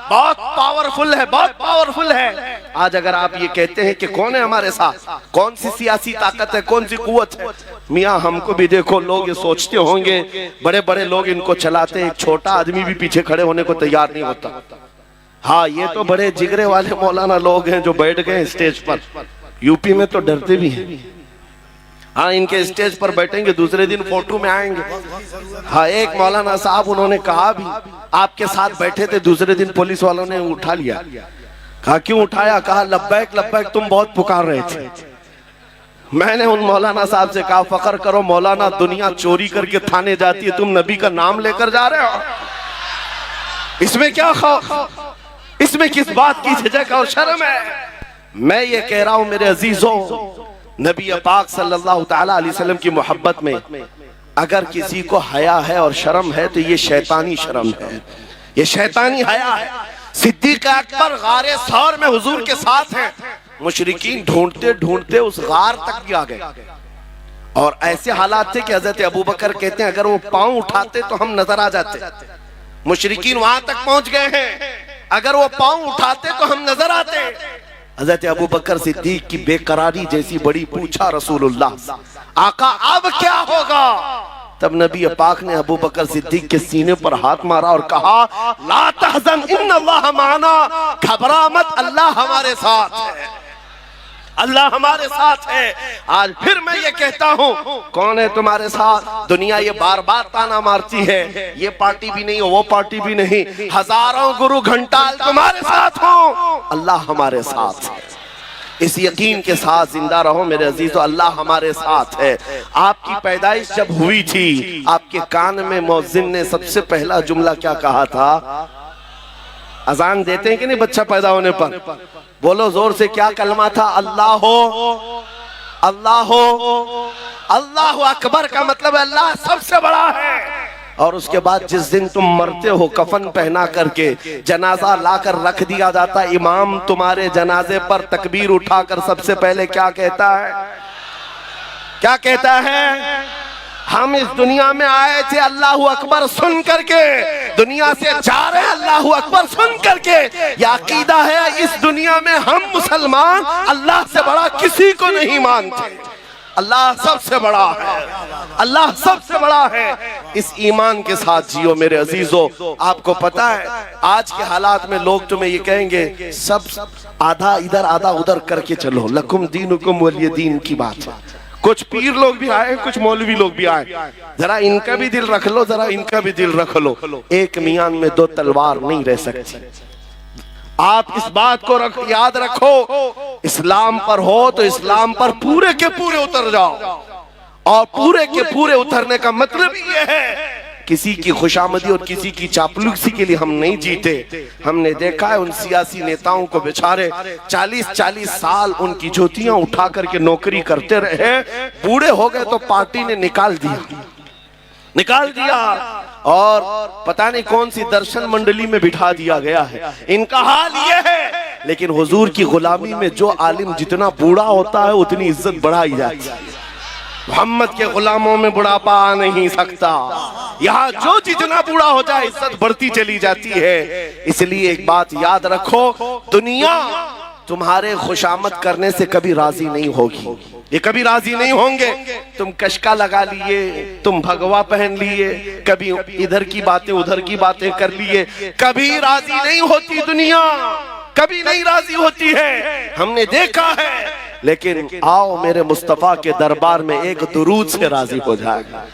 Speaker 1: बहुत पावरफुल है, बहुत पावरफुल है। आज अगर आप ये कहते हैं कि कौन है हमारे साथ, कौन सी सियासी ताकत है, कौन सी कुव्वत है, मियाँ हमको भी देखो, लोग ये सोचते होंगे बड़े बड़े लोग इनको चलाते हैं, एक छोटा आदमी भी पीछे खड़े होने को तैयार नहीं होता। हाँ, ये तो बड़े जिगरे वाले मौलाना लोग हैं जो बैठ गए स्टेज पर, यूपी में तो डरते भी हैं। हाँ, इनके स्टेज पर बैठेंगे, दूसरे दिन फोटो में आएंगे। हाँ, एक मौलाना साहब उन्होंने कहा भी, आपके साथ बैठे थे, दूसरे दिन पुलिस वालों ने उठा लिया। कहा क्यों उठाया? कहा लब्बैक लब्बैक तुम बहुत पुकार रहे थे। मैंने उन मौलाना साहब से कहा, फकर करो मौलाना, दुनिया चोरी करके थाने जाती है, तुम नबी का नाम लेकर जा रहे हो, इसमें क्या खौफ, इसमें किस बात की झिझक और शर्म है। मैं ये कह रहा हूं मेरे अजीजों, नबी पाक सल्लल्लाहु तआला अलैहि वसल्लम की मोहब्बत में अगर किसी को हया है और शर्म है तो ये शैतानी शर्म है, ये शैतानी हया है। सिद्दीक अकबर गारे सौर में हुजूर के साथ हैं, मुशरिकीन ढूंढते ढूंढते उस गार तक भी आ गए, और ऐसे हालात थे कि हजरत अबू बकर कहते हैं अगर वो पांव उठाते तो हम नजर आ जाते। मुशरिकीन वहां तक पहुंच गए हैं, अगर वो पांव उठाते तो हम नजर आते। हजरत अबू बकर सिद्दीक की बेकरारी जैसी बड़ी, पूछा रसूलुल्लाह आका अब क्या होगा? तब नबी पाक ने अबू बकर सिद्दीक के सीने पर हाथ मारा और कहा, ला तहज़न इन्नल्लाह माना, घबरा मत, अल्लाह हमारे साथ है, अल्लाह हमारे साथ है। आज फिर मैं ये कहता हूँ, कौन है तुम्हारे साथ? दुनिया ये बार बार ताना मारती है, ये पार्टी भी नहीं, वो पार्टी भी नहीं, हजारों गुरु घंटाल तुम्हारे साथ हो, अल्लाह हमारे साथ है, इस यकीन के साथ जिंदा रहो मेरे अजीजों, अल्लाह हमारे साथ है। आपकी पैदाइश जब हुई थी, आपके कान में मौजिन ने सबसे पहला जुमला क्या कहा था? अजान देते हैं कि नहीं बच्चा पैदा होने पर? बोलो जोर से, क्या कलमा था? अल्लाह हो, अल्लाह हो, अल्लाह अकबर का मतलब अल्लाह सबसे बड़ा है। और उसके बाद जिस दिन तुम मरते हो, कफन पहना करके जनाजा लाकर रख दिया जाता, इमाम तुम्हारे जनाजे पर तकबीर उठाकर सबसे पहले क्या कहता है? क्या कहता है? हम इस दुनिया में आए थे अल्लाह अकबर सुन करके, दुनिया से जा रहे हैं अल्लाह अकबर सुन करके। यह अकीदा है इस दुनिया में हम मुसलमान अल्लाह से बड़ा किसी को नहीं मानते। अल्लाह सबसे बड़ा है, अल्लाह सबसे बड़ा है। इस ईमान के साथ जियो मेरे अजीजों। आपको पता है आज के हालात में लोग तुम्हें ये कहेंगे सब आधा इधर आधा उधर करके चलो, लकुम दीनुकुम वलिय दीन की बात है। कुछ पीर लोग भी आए, कुछ मौलवी लोग भी आए, जरा इनका भी दिल रख लो, जरा इनका भी दिल रख लो। एक मियान में दो तलवार नहीं रह सकती। आप इस बात को याद रखो, इस्लाम पर हो तो इस्लाम पर पूरे के पूरे उतर जाओ। और पूरे के पूरे उतरने का मतलब ये है किसी की खुशामदी और किसी की चापलूसी के लिए हम नहीं जीते। हमने देखा है उन सियासी नेताओं को बेचारे 40-40 साल उनकी ज्योतियां उठा करके नौकरी करते रहे, बूढ़े हो गए तो पार्टी ने निकाल दिया और पता नहीं कौन सी दर्शन मंडली में बिठा दिया गया है। इनका हाल ये है। लेकिन हुजूर की गुलामी में जो आलिम जितना बूढ़ा होता है उतनी इज्जत बढ़ाई जाती है। मोहम्मद के गुलामों में बुढ़ापा आ नहीं सकता। यहाँ जो जितना बूढ़ा हो जाए इज्जत बढ़ती चली जाती है। इसलिए एक बात याद रखो, दुनिया तुम्हारे खुशामद करने से कभी राजी नहीं होगी, ये कभी राजी नहीं होंगे। तुम कशका लगा लिए, तुम भगवा पहन लिए, कभी इधर की बातें उधर की बातें कर लिए, कभी राजी नहीं होती दुनिया, कभी नहीं राजी होती है, हमने देखा है। लेकिन आओ मेरे मुस्तफा के दरबार में एक दुरूद से राजी हो जाएगा।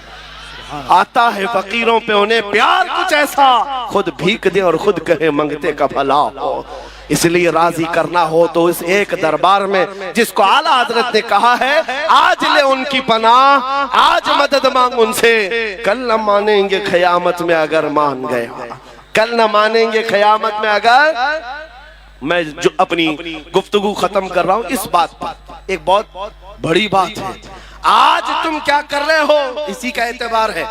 Speaker 1: आता है फकीरों पे उन्हें प्यार कुछ ऐसा, खुद भीख दे और खुद कहे मंगते का भला हो। इसलिए राजी करना हो तो इस एक दरबार में जिसको आला हजरत ने कहा है आज ले उनकी पनाह, आज मदद मांग उनसे, कल न मानेंगे क़यामत में अगर मान गया, कल न मानेंगे क़यामत में अगर। मैं जो अपनी गुफ्तगू खत्म कर रहा हूं इस बात पर, एक बहुत बड़ी बात है। आज तुम क्या कर रहे हो इसी का एतबार है,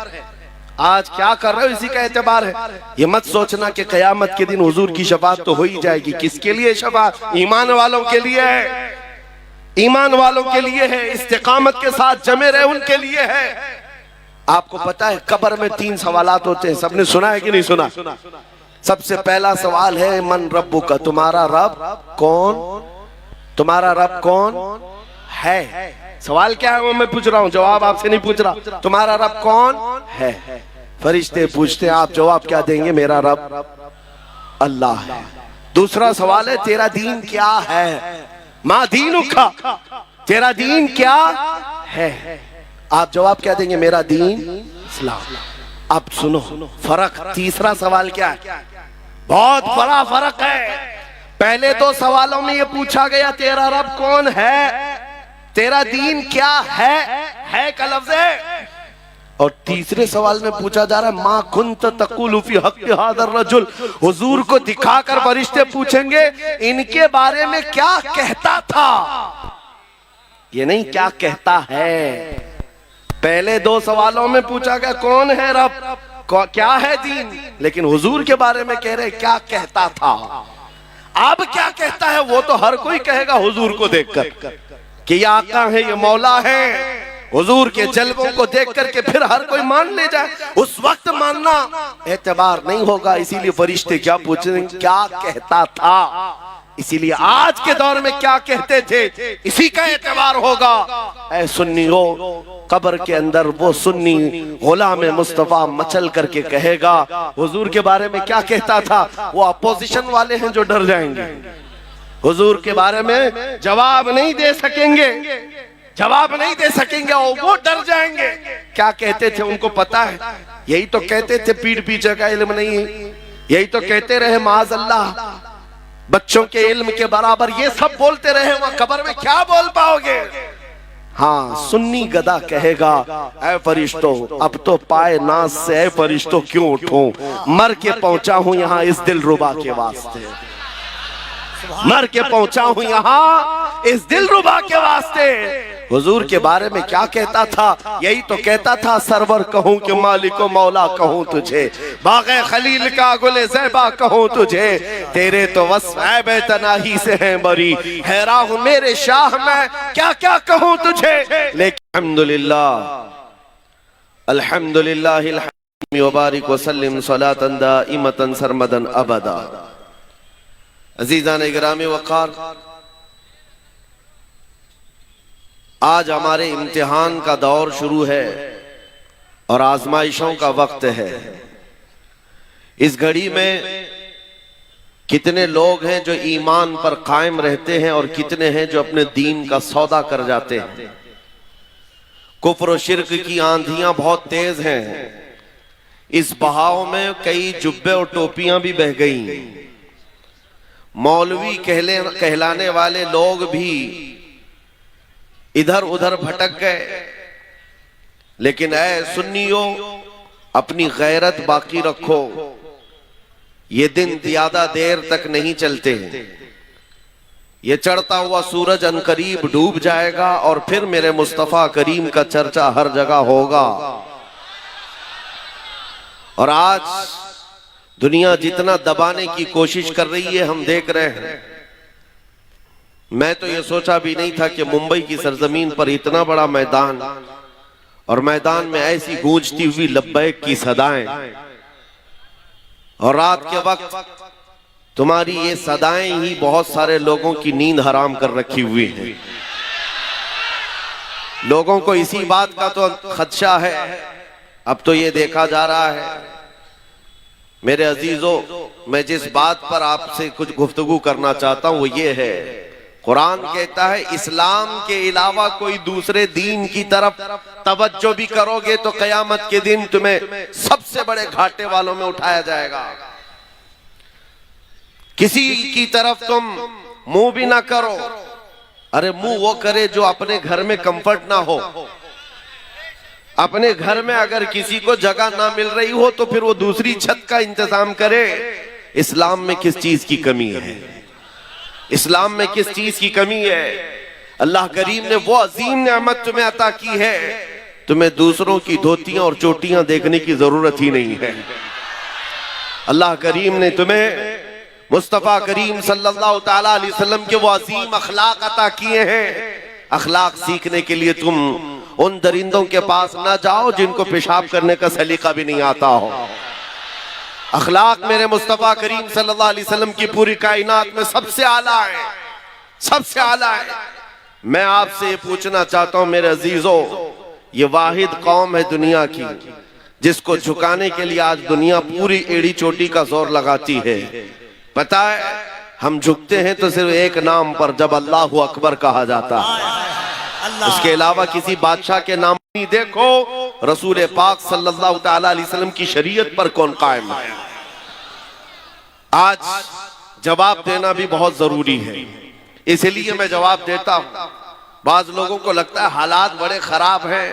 Speaker 1: आज क्या कर रहे हो इसी का एतबार है। ये मत सोचना कि क़यामत के दिन हुजूर की शफाअत तो हो ही जाएगी। किसके लिए शफाअत? ईमान वालों के लिए है, ईमान वालों के लिए है, इस्तिकामत के साथ जमे रहे उनके लिए है। आपको पता है कब्र में 3 सवालात होते हैं, सबने सुना है कि नहीं सुना? सबसे पहला सवाल है मन रब्बुका, तुम्हारा रब कौन, तुम्हारा रब कौन है। सवाल क्या है वो मैं पूछ रहा हूँ, जवाब आपसे नहीं पूछ रहा। तुम्हारा रब कौन है? फरिश्ते पूछते हैं, आप जवाब क्या देंगे? मेरा रब अल्लाह है। दूसरा सवाल है तेरा दीन क्या है, मा दीनुका, तेरा दीन क्या है? आप जवाब क्या देंगे? मेरा दीन इस्लाम। अब सुनो फर्क, तीसरा सवाल क्या है? बहुत बड़ा फर्क है। पहले 2 सवालों में ये पूछा गया तेरा रब कौन है, तेरा दीन क्या है का लफ्ज़ है। और तीसरे सवाल में पूछा जा रहा है मा कुंत तकुलु फी हक़्क़ि हाज़र रजुल। हुजूर को दिखाकर फरिश्ते पूछेंगे इनके बारे में क्या कहता था, ये नहीं क्या कहता है। पहले 2 सवालों में पूछा गया कौन है रब, क्या है दीन, लेकिन हुजूर के बारे में कह रहे क्या कहता था। अब क्या कहता है वो तो हर कोई कहेगा हुजूर को देखकर कि ये आका है, ये मौला है। हुजूर के जलवों को देख करके फिर हर कोई मान ले जाए, उस वक्त मानना एतबार नहीं होगा। इसीलिए फरिश्ते क्या पूछ रहे हैं, क्या कहता था। इसीलिए आज के दौर में क्या कहते थे इसी का एतबार होगा। ऐ सुन्नी हो, कब्र के अंदर वो सुन्नी गुलाम मुस्तफा मचल करके कहेगा हुजूर के बारे में क्या कहता था। वो अपोजिशन वाले हैं जो डर जाएंगे, हुजूर के बारे में जवाब नहीं दे सकेंगे, जवाब नहीं दे सकेंगे और वो डर जाएंगे। क्या कहते थे उनको पता है, यही तो कहते थे पीठ पीछे का इल्म नहीं, यही तो कहते रहे माज़अल्लाह बच्चों के इल्म के बराबर ये सब बोलते रहे, वहां कब्र में क्या बोल पाओगे? हाँ, सुन्नी गदा कहेगा, ऐ फरिश्तों अब तो पाए नाज से ऐ फरिश्तों क्यों उठूं, मर के पहुंचा हूं यहाँ इस दिलरुबा के वास्ते, मर के पहुंचा हूं यहाँ इस दिलरुबा के वास्ते। हुजूर के बारे में क्या कहता था? यही तो कहता था, सरवर कहूं कि मालिको मौला कहूं तुझे, बाग़े खलील का गुले ज़ैबा कहूं तुझे, तेरे तो वस्फ़ ऐब तनाही से हैं बरी, हैरान हूं मेरे शाह मैं क्या क्या कहूं तुझे। लेकिन अल्हम्दुलिल्लाह व बारिक व सल्लिम सलातन दाइमतन सरमदन अबदा। अज़ीज़ान इकराम वक़ार, आज हमारे इम्तिहान का दौर शुरू है और आजमाइशों का वक्त है। इस घड़ी में कितने लोग हैं जो ईमान पर कायम रहते हैं और कितने हैं जो अपने दीन का सौदा कर जाते हैं। कुफ्र और शिर्क की आंधियां बहुत तेज हैं। इस बहाव में कई जुब्बे और टोपियां भी बह गई। मौलवी कहलाने वाले लोग भी इधर उधर भटक गए। लेकिन ऐ सुन्नियों, अपनी गैरत बाकी रखो, ये दिन ज्यादा देर तक नहीं चलते। ये चढ़ता हुआ सूरज अनकरीब डूब जाएगा और फिर मेरे मुस्तफा करीम का चर्चा हर जगह होगा। और आज दुनिया जितना दबाने की कोशिश कर रही है हम देख रहे हैं। मैं तो ये सोचा भी नहीं था कि मुंबई की सरजमीन पर इतना बड़ा मैदान, और मैदान में ऐसी गूंजती हुई लब्बैक की सदाएं, और रात के वक्त तुम्हारी ये सदाएं ही बहुत सारे लोगों की नींद हराम कर रखी हुई है। लोगों को इसी बात का तो खदशा है। अब तो ये देखा जा रहा है, मेरे अजीजों, मैं जिस बात पर आपसे कुछ गुफ्तगू करना चाहता हूं वो ये है, कुरान कहता है इस्लाम के अलावा कोई दूसरे दीन की तरफ तवज्जो भी करोगे तो कयामत के दिन तुम्हें सबसे बड़े घाटे वालों में उठाया जाएगा। किसी की तरफ तुम मुंह भी ना करो। अरे मुंह वो करे जो अपने घर में कंफर्ट ना हो। अपने घर में अगर किसी को जगह ना मिल रही हो तो फिर वो दूसरी छत का इंतजाम करे। इस्लाम में किस चीज की कमी है? इस्लाम में किस चीज की कमी है? अल्लाह करीम ने वो अजीम नेमत तुम्हें अता की है, तुम्हें दूसरों की धोतियां और चोटियां देखने की जरूरत ही नहीं है। अल्लाह करीम ने तुम्हें मुस्तफा करीम सल्लल्लाहु तआला अलैहि वसल्लम के वो अजीम अखलाक अता किए हैं। अखलाक सीखने के लिए तुम उन दरिंदों के पास ना जाओ जिनको पेशाब करने का सलीका भी नहीं आता हो। अखलाक मेरे मुस्तफा करीम सल्लल्लाहु अलैहि वसल्लम की पूरी कायनात में सबसे आला है, सबसे आला है। मैं आपसे ये पूछना चाहता हूं मेरे अजीजों, ये वाहिद कौम है दुनिया की जिसको झुकाने के लिए आज दुनिया पूरी एड़ी चोटी का जोर लगाती है। पता है, हम झुकते हैं तो सिर्फ एक नाम पर, जब अल्लाहु अकबर कहा जाता है। उसके अलावा किसी बादशाह के नाम नहीं। देखो रसूल पाक सल्लल्लाहु तआला अलैहि वसल्लम की शरीयत पर कौन कायम है। आज जवाब देना भी बहुत जरूरी है, इसलिए मैं जवाब देता हूं। बाज लोगों को लगता है हालात बड़े खराब हैं,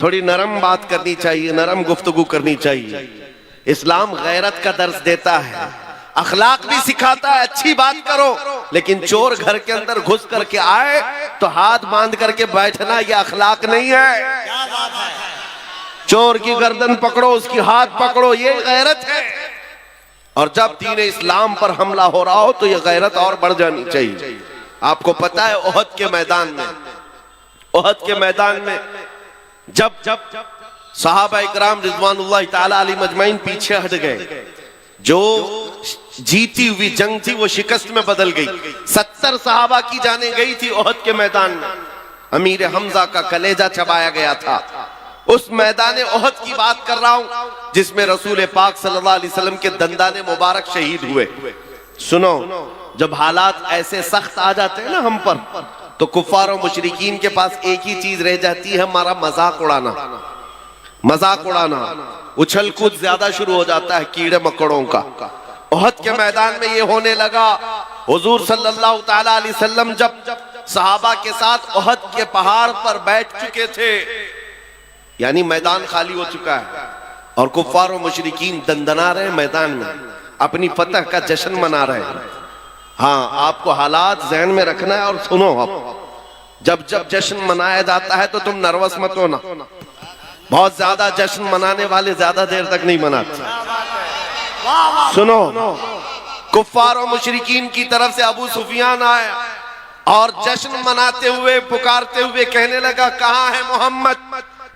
Speaker 1: थोड़ी नरम बात करनी चाहिए, नरम गुफ्तगू करनी चाहिए। इस्लाम गैरत का दर्स देता है, अखलाक भी सिखाता है। अच्छी बात करो, लेकिन चोर घर के अंदर घुस करके आए तो हाथ बांध करके बैठना यह अखलाक नहीं है। चोर की गर्दन पकड़ो, उसकी हाथ पकड़ो, ये गैरत है। और जब दीन इस्लाम पर हमला हो रहा हो तो यह गैरत और बढ़ जानी चाहिए। आपको पता है ओहद के मैदान में, ओहद के मैदान में जब सहाबा इकराम रिज़वानुल्लाह ताला अलैहिम अजमईन पीछे हट गए, जो जीती हुई जंग थी वो शिकस्त में बदल गई। 70 सहाबा की जाने गई थी ओहद के मैदान में। अमीर हमजा का कलेजा चबाया गया था। उस मैदान ओहद की बात कर रहा हूं जिसमें रसूल पाक सल्लल्लाहु अलैहि वसल्लम के दंदाने मुबारक शहीद हुए। सुनो, जब हालात ऐसे सख्त आ जाते हैं ना हम पर, तो कुफ्फार और मुशरिकीन के पास एक ही चीज रह जाती है, हमारा मजाक उड़ाना। मजाक उड़ाना, उछल कूद ज्यादा शुरू हो जाता है कीड़े मकड़ों का। ओहद के मैदान में ये होने लगा। हुजूर सल्लल्लाहु ताला अलैहि वसल्लम जब सहाबा के साथ ओहद के पहाड़ पर बैठ चुके थे, यानी मैदान खाली हो चुका है और कुफ्फार और मुशरिकीन दंदना रहे मैदान में, अपनी फतह का जश्न मना रहे हैं। हाँ, आपको हालात जहन में रखना है और सुनो, आप जब जब जश्न मनाया जाता है तो तुम नर्वस मत होना। बहुत ज्यादा जश्न मनाने वाले ज्यादा देर तक नहीं मनाते। सुनो, कुफ्फार और मुशरिकीन की तरफ से अबू सुफियान आया और जश्न मनाते हुए पुकारते हुए कहने लगा, कहां है मोहम्मद,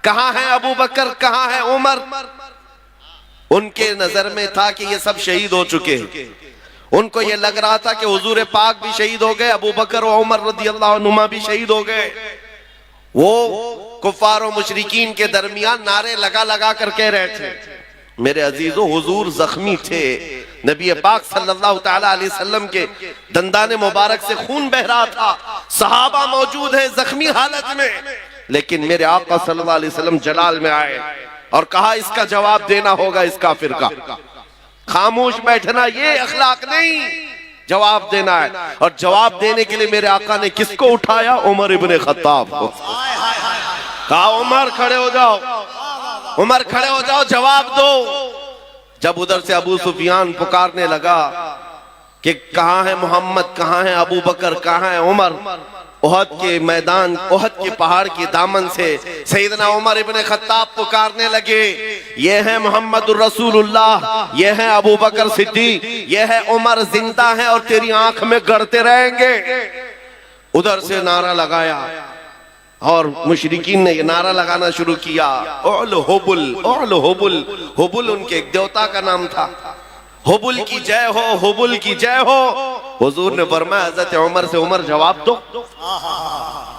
Speaker 1: कहां है अबू बकर, कहां है उमर। उनके नजर में था कि ये सब शहीद हो चुके हैं। उनको ये लग रहा था कि हुजूर पाक भी शहीद हो गए, अबू बकर और उमर रदियल्लाहु अन्हुमा भी शहीद हो गए। वो कुफ्फार और मुशरिकीन के दरमियान नारे लगा लगा कर कह रहे थे, मेरे अजीजों, हुजूर जख्मी थे, नबी पाक सल्लल्लाहु ताला अलैहि वसल्लम के दंदाने मुबारक से खून बह रहा था, सहाबा मौजूद है जख्मी हालत में, लेकिन मेरे आका सल्लल्लाहु अलैहि वसल्लम जलाल में आए और कहा इसका जवाब देना होगा इस काफिर का। खामोश बैठना ये अखलाक नहीं, जवाब देना है। और जवाब देने के लिए मेरे आका ने किसको उठाया? उमर इब्ने खत्ताब को। कहा उमर खड़े हो जाओ, उमर खड़े हो जाओ, जवाब दो। जब उधर से अबू सुफियान पुकारने लगा कि कहां है मोहम्मद, कहां है अबू बकर, कहां है उमर, ओहद के मैदान, ओहद के पहाड़ के दामन से सैयदना उमर इब्ने खत्ताब पुकारने लगे, ये है मोहम्मदुर रसूलुल्लाह, ये है अबू बकर सिद्दीक, ये है उमर, जिंदा है और तेरी आंख में गड़ते रहेंगे। उधर से नारा लगाया और मुशरिकीन ने ये नारा लगाना शुरू किया, ओल हुबुल, ओल हुबुल। हुबुल उनके एक देवता का नाम था। हुबुल की जय हो, हुबुल की जय हो। हुजूर ने फरमाया हजरत उमर से, उमर जवाब दो।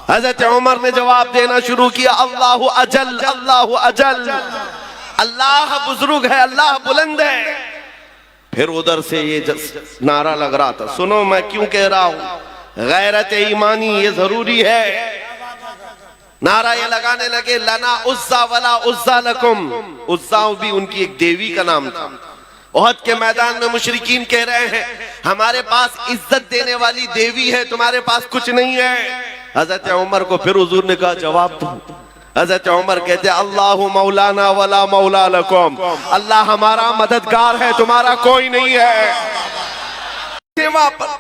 Speaker 1: हजरत उमर ने जवाब देना शुरू किया, अल्लाहु अजल, अल्लाहु अजल, अल्लाह बुजुर्ग है, अल्लाह बुलंद है। फिर उधर से ये नारा लग रहा था, सुनो मैं क्यों कह रहा हूं, गैरत ईमानी ये जरूरी है। नारा ये लगाने लगे, लना उज्जा वला उज्जा लकुम। उज्जा भी उनकी एक देवी का नाम था। ओहद के मैदान में मुशरिकीन कह रहे हैं, हमारे पास इज्जत देने वाली देवी है, तुम्हारे पास कुछ नहीं है। हजरत उमर को फिर हुजूर ने कहा जवाब दो। हजरत उमर कहते, अल्लाहु मौलाना वला मौला लकुम, अल्लाह हमारा मददगार है, तुम्हारा कोई नहीं है। सेवा पर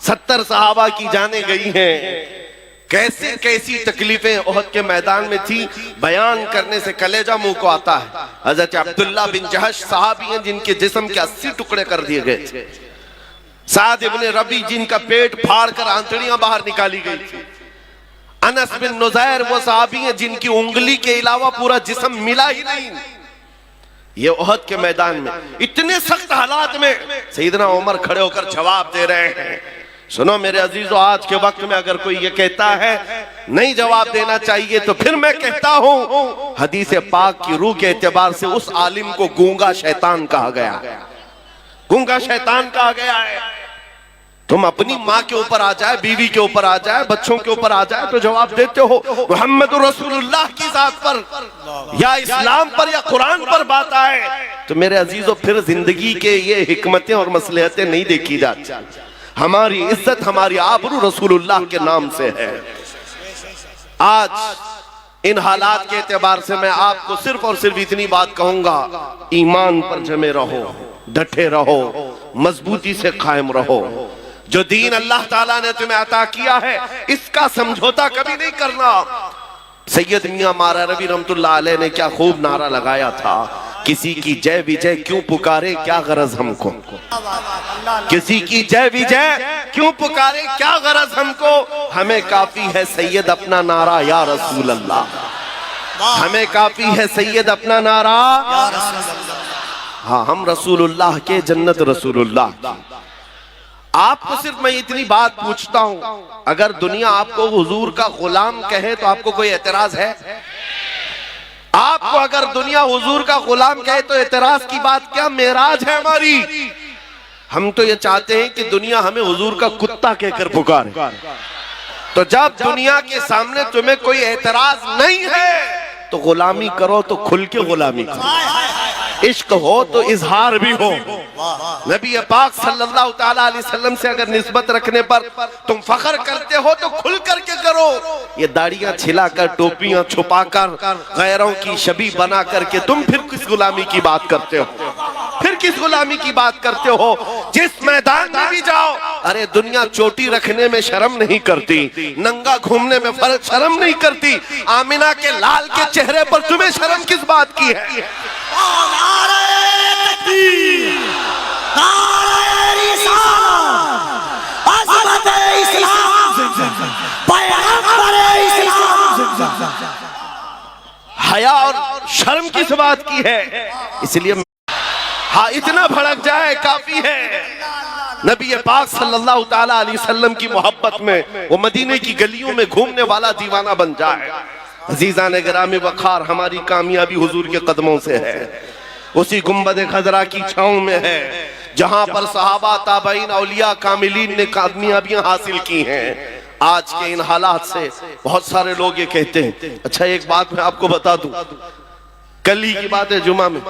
Speaker 1: 70 सहाबा की जाने गई हैं। कैसे कैसी तकलीफें ओहद के मैदान में थी, बयान करने से कलेजा मुंह को आता है। हजरत अब्दुल्ला बिन जहश सहाबी हैं जिनके जिस्म के 80 टुकड़े कर दिए गए थे। साद इब्ने रबी जिनका पेट फाड़ कर आंतड़ियां बाहर निकाली गई थी। अनस बिन नुज़ैर वो सहाबी हैं जिनकी उंगली के अलावा पूरा जिस्म मिला ही नहीं। ये ओहद के मैदान में इतने सख्त हालात में सैयदना उमर खड़े होकर जवाब दे रहे हैं। सुनो मेरे अजीजों, आज के वक्त में अगर कोई ये कहता है नहीं जवाब देना चाहिए, तो फिर मैं कहता हूं हदीस पाक की रूह के एतबार से उस आलिम को गूंगा शैतान कहा गया, गूंगा शैतान कहा गया है। तुम अपनी माँ के ऊपर आ जाए, बीवी के ऊपर आ जाए, बच्चों के ऊपर आ जाए तो जवाब देते हो। मुहम्मदुर रसूलुल्लाह की जात पर या इस्लाम पर या कुरान पर बात आए तो मेरे अजीजों फिर जिंदगी के ये हिकमतें और मसलहतें नहीं देखी जाती। हमारी इज्जत, हमारी आबरू रसूलुल्लाह के नाम से है। आज इन हालात के एतबार से मैं आपको सिर्फ और सिर्फ इतनी बात कहूंगा, ईमान पर जमे रहो, डटे रहो, मजबूती से कायम रहो। जो दीन अल्लाह ताला ने तुम्हें अता किया है इसका समझौता कभी नहीं करना। सैयद मियां मारा रवि रहमतुल्लाह अलैह ने क्या खूब नारा लगाया था, किसी की जय विजय क्यों पुकारे क्या गरज हमको, किसी की जय विजय क्यों पुकारे क्या गरज हमको, हमें काफी है सैयद अपना नारा या रसूल अल्लाह, हमें काफी है सैयद अपना नारा या रसूल अल्लाह। हाँ, हम रसूलुल्लाह के, जन्नत रसूलुल्लाह। आपको सिर्फ मैं इतनी बात पूछता हूं, अगर दुनिया आपको हुजूर का गुलाम कहे तो आपको कोई एतराज है? आपको अगर दुनिया हुजूर का गुलाम कहे तो एतराज की बात क्या? मेराज है हमारी। हम तो ये चाहते हैं कि दुनिया हमें हुजूर का कुत्ता कहकर पुकारे। तो जब दुनिया के सामने तुम्हें कोई एतराज नहीं है तो गुलामी करो तो खुल के गुलामी करो। इश्क हो तो इजहार भी हो। नबी पाक सल्लल्लाहु ताला अलैहि वसल्लम से अगर निस्बत रखने पर तुम फख्र करते हो तो खुल करके करो। ये दाढ़ियां छिलाकर, टोपियां छुपाकर, गैरों की शबी बना करके तुम फिर किस गुलामी की बात करते हो? फिर किस गुलामी की बात करते हो? जिस मैदान में भी जाओ, अरे दुनिया चोटी रखने में शर्म नहीं करती, नंगा घूमने में फर्क शर्म नहीं करती, आमिना के लाल के चेहरे पर तुम्हें शर्म किस बात की है? हया और शर्म किस बात की है? इसलिए हाँ, इतना भड़क जाए काफी है। नबी पाक सल्लल्लाहु ताला अलैहि वसल्लम की मोहब्बत में वो मदीने की गलियों में घूमने वाला दीवाना बन जाए। अजीज़ान गिरामी वक़ार, हमारी कामयाबी हुजूर के कदमों से है। उसी गुंबद खजरा की छांव में है जहां पर सहाबा, ताबईन, औलिया, कामिलीन ने कामयाबियां हासिल की हैं। आज के इन हालात से बहुत सारे लोग ये कहते हैं। अच्छा, एक बात मैं आपको बता दूं, कल ही की बात है, जुमा में,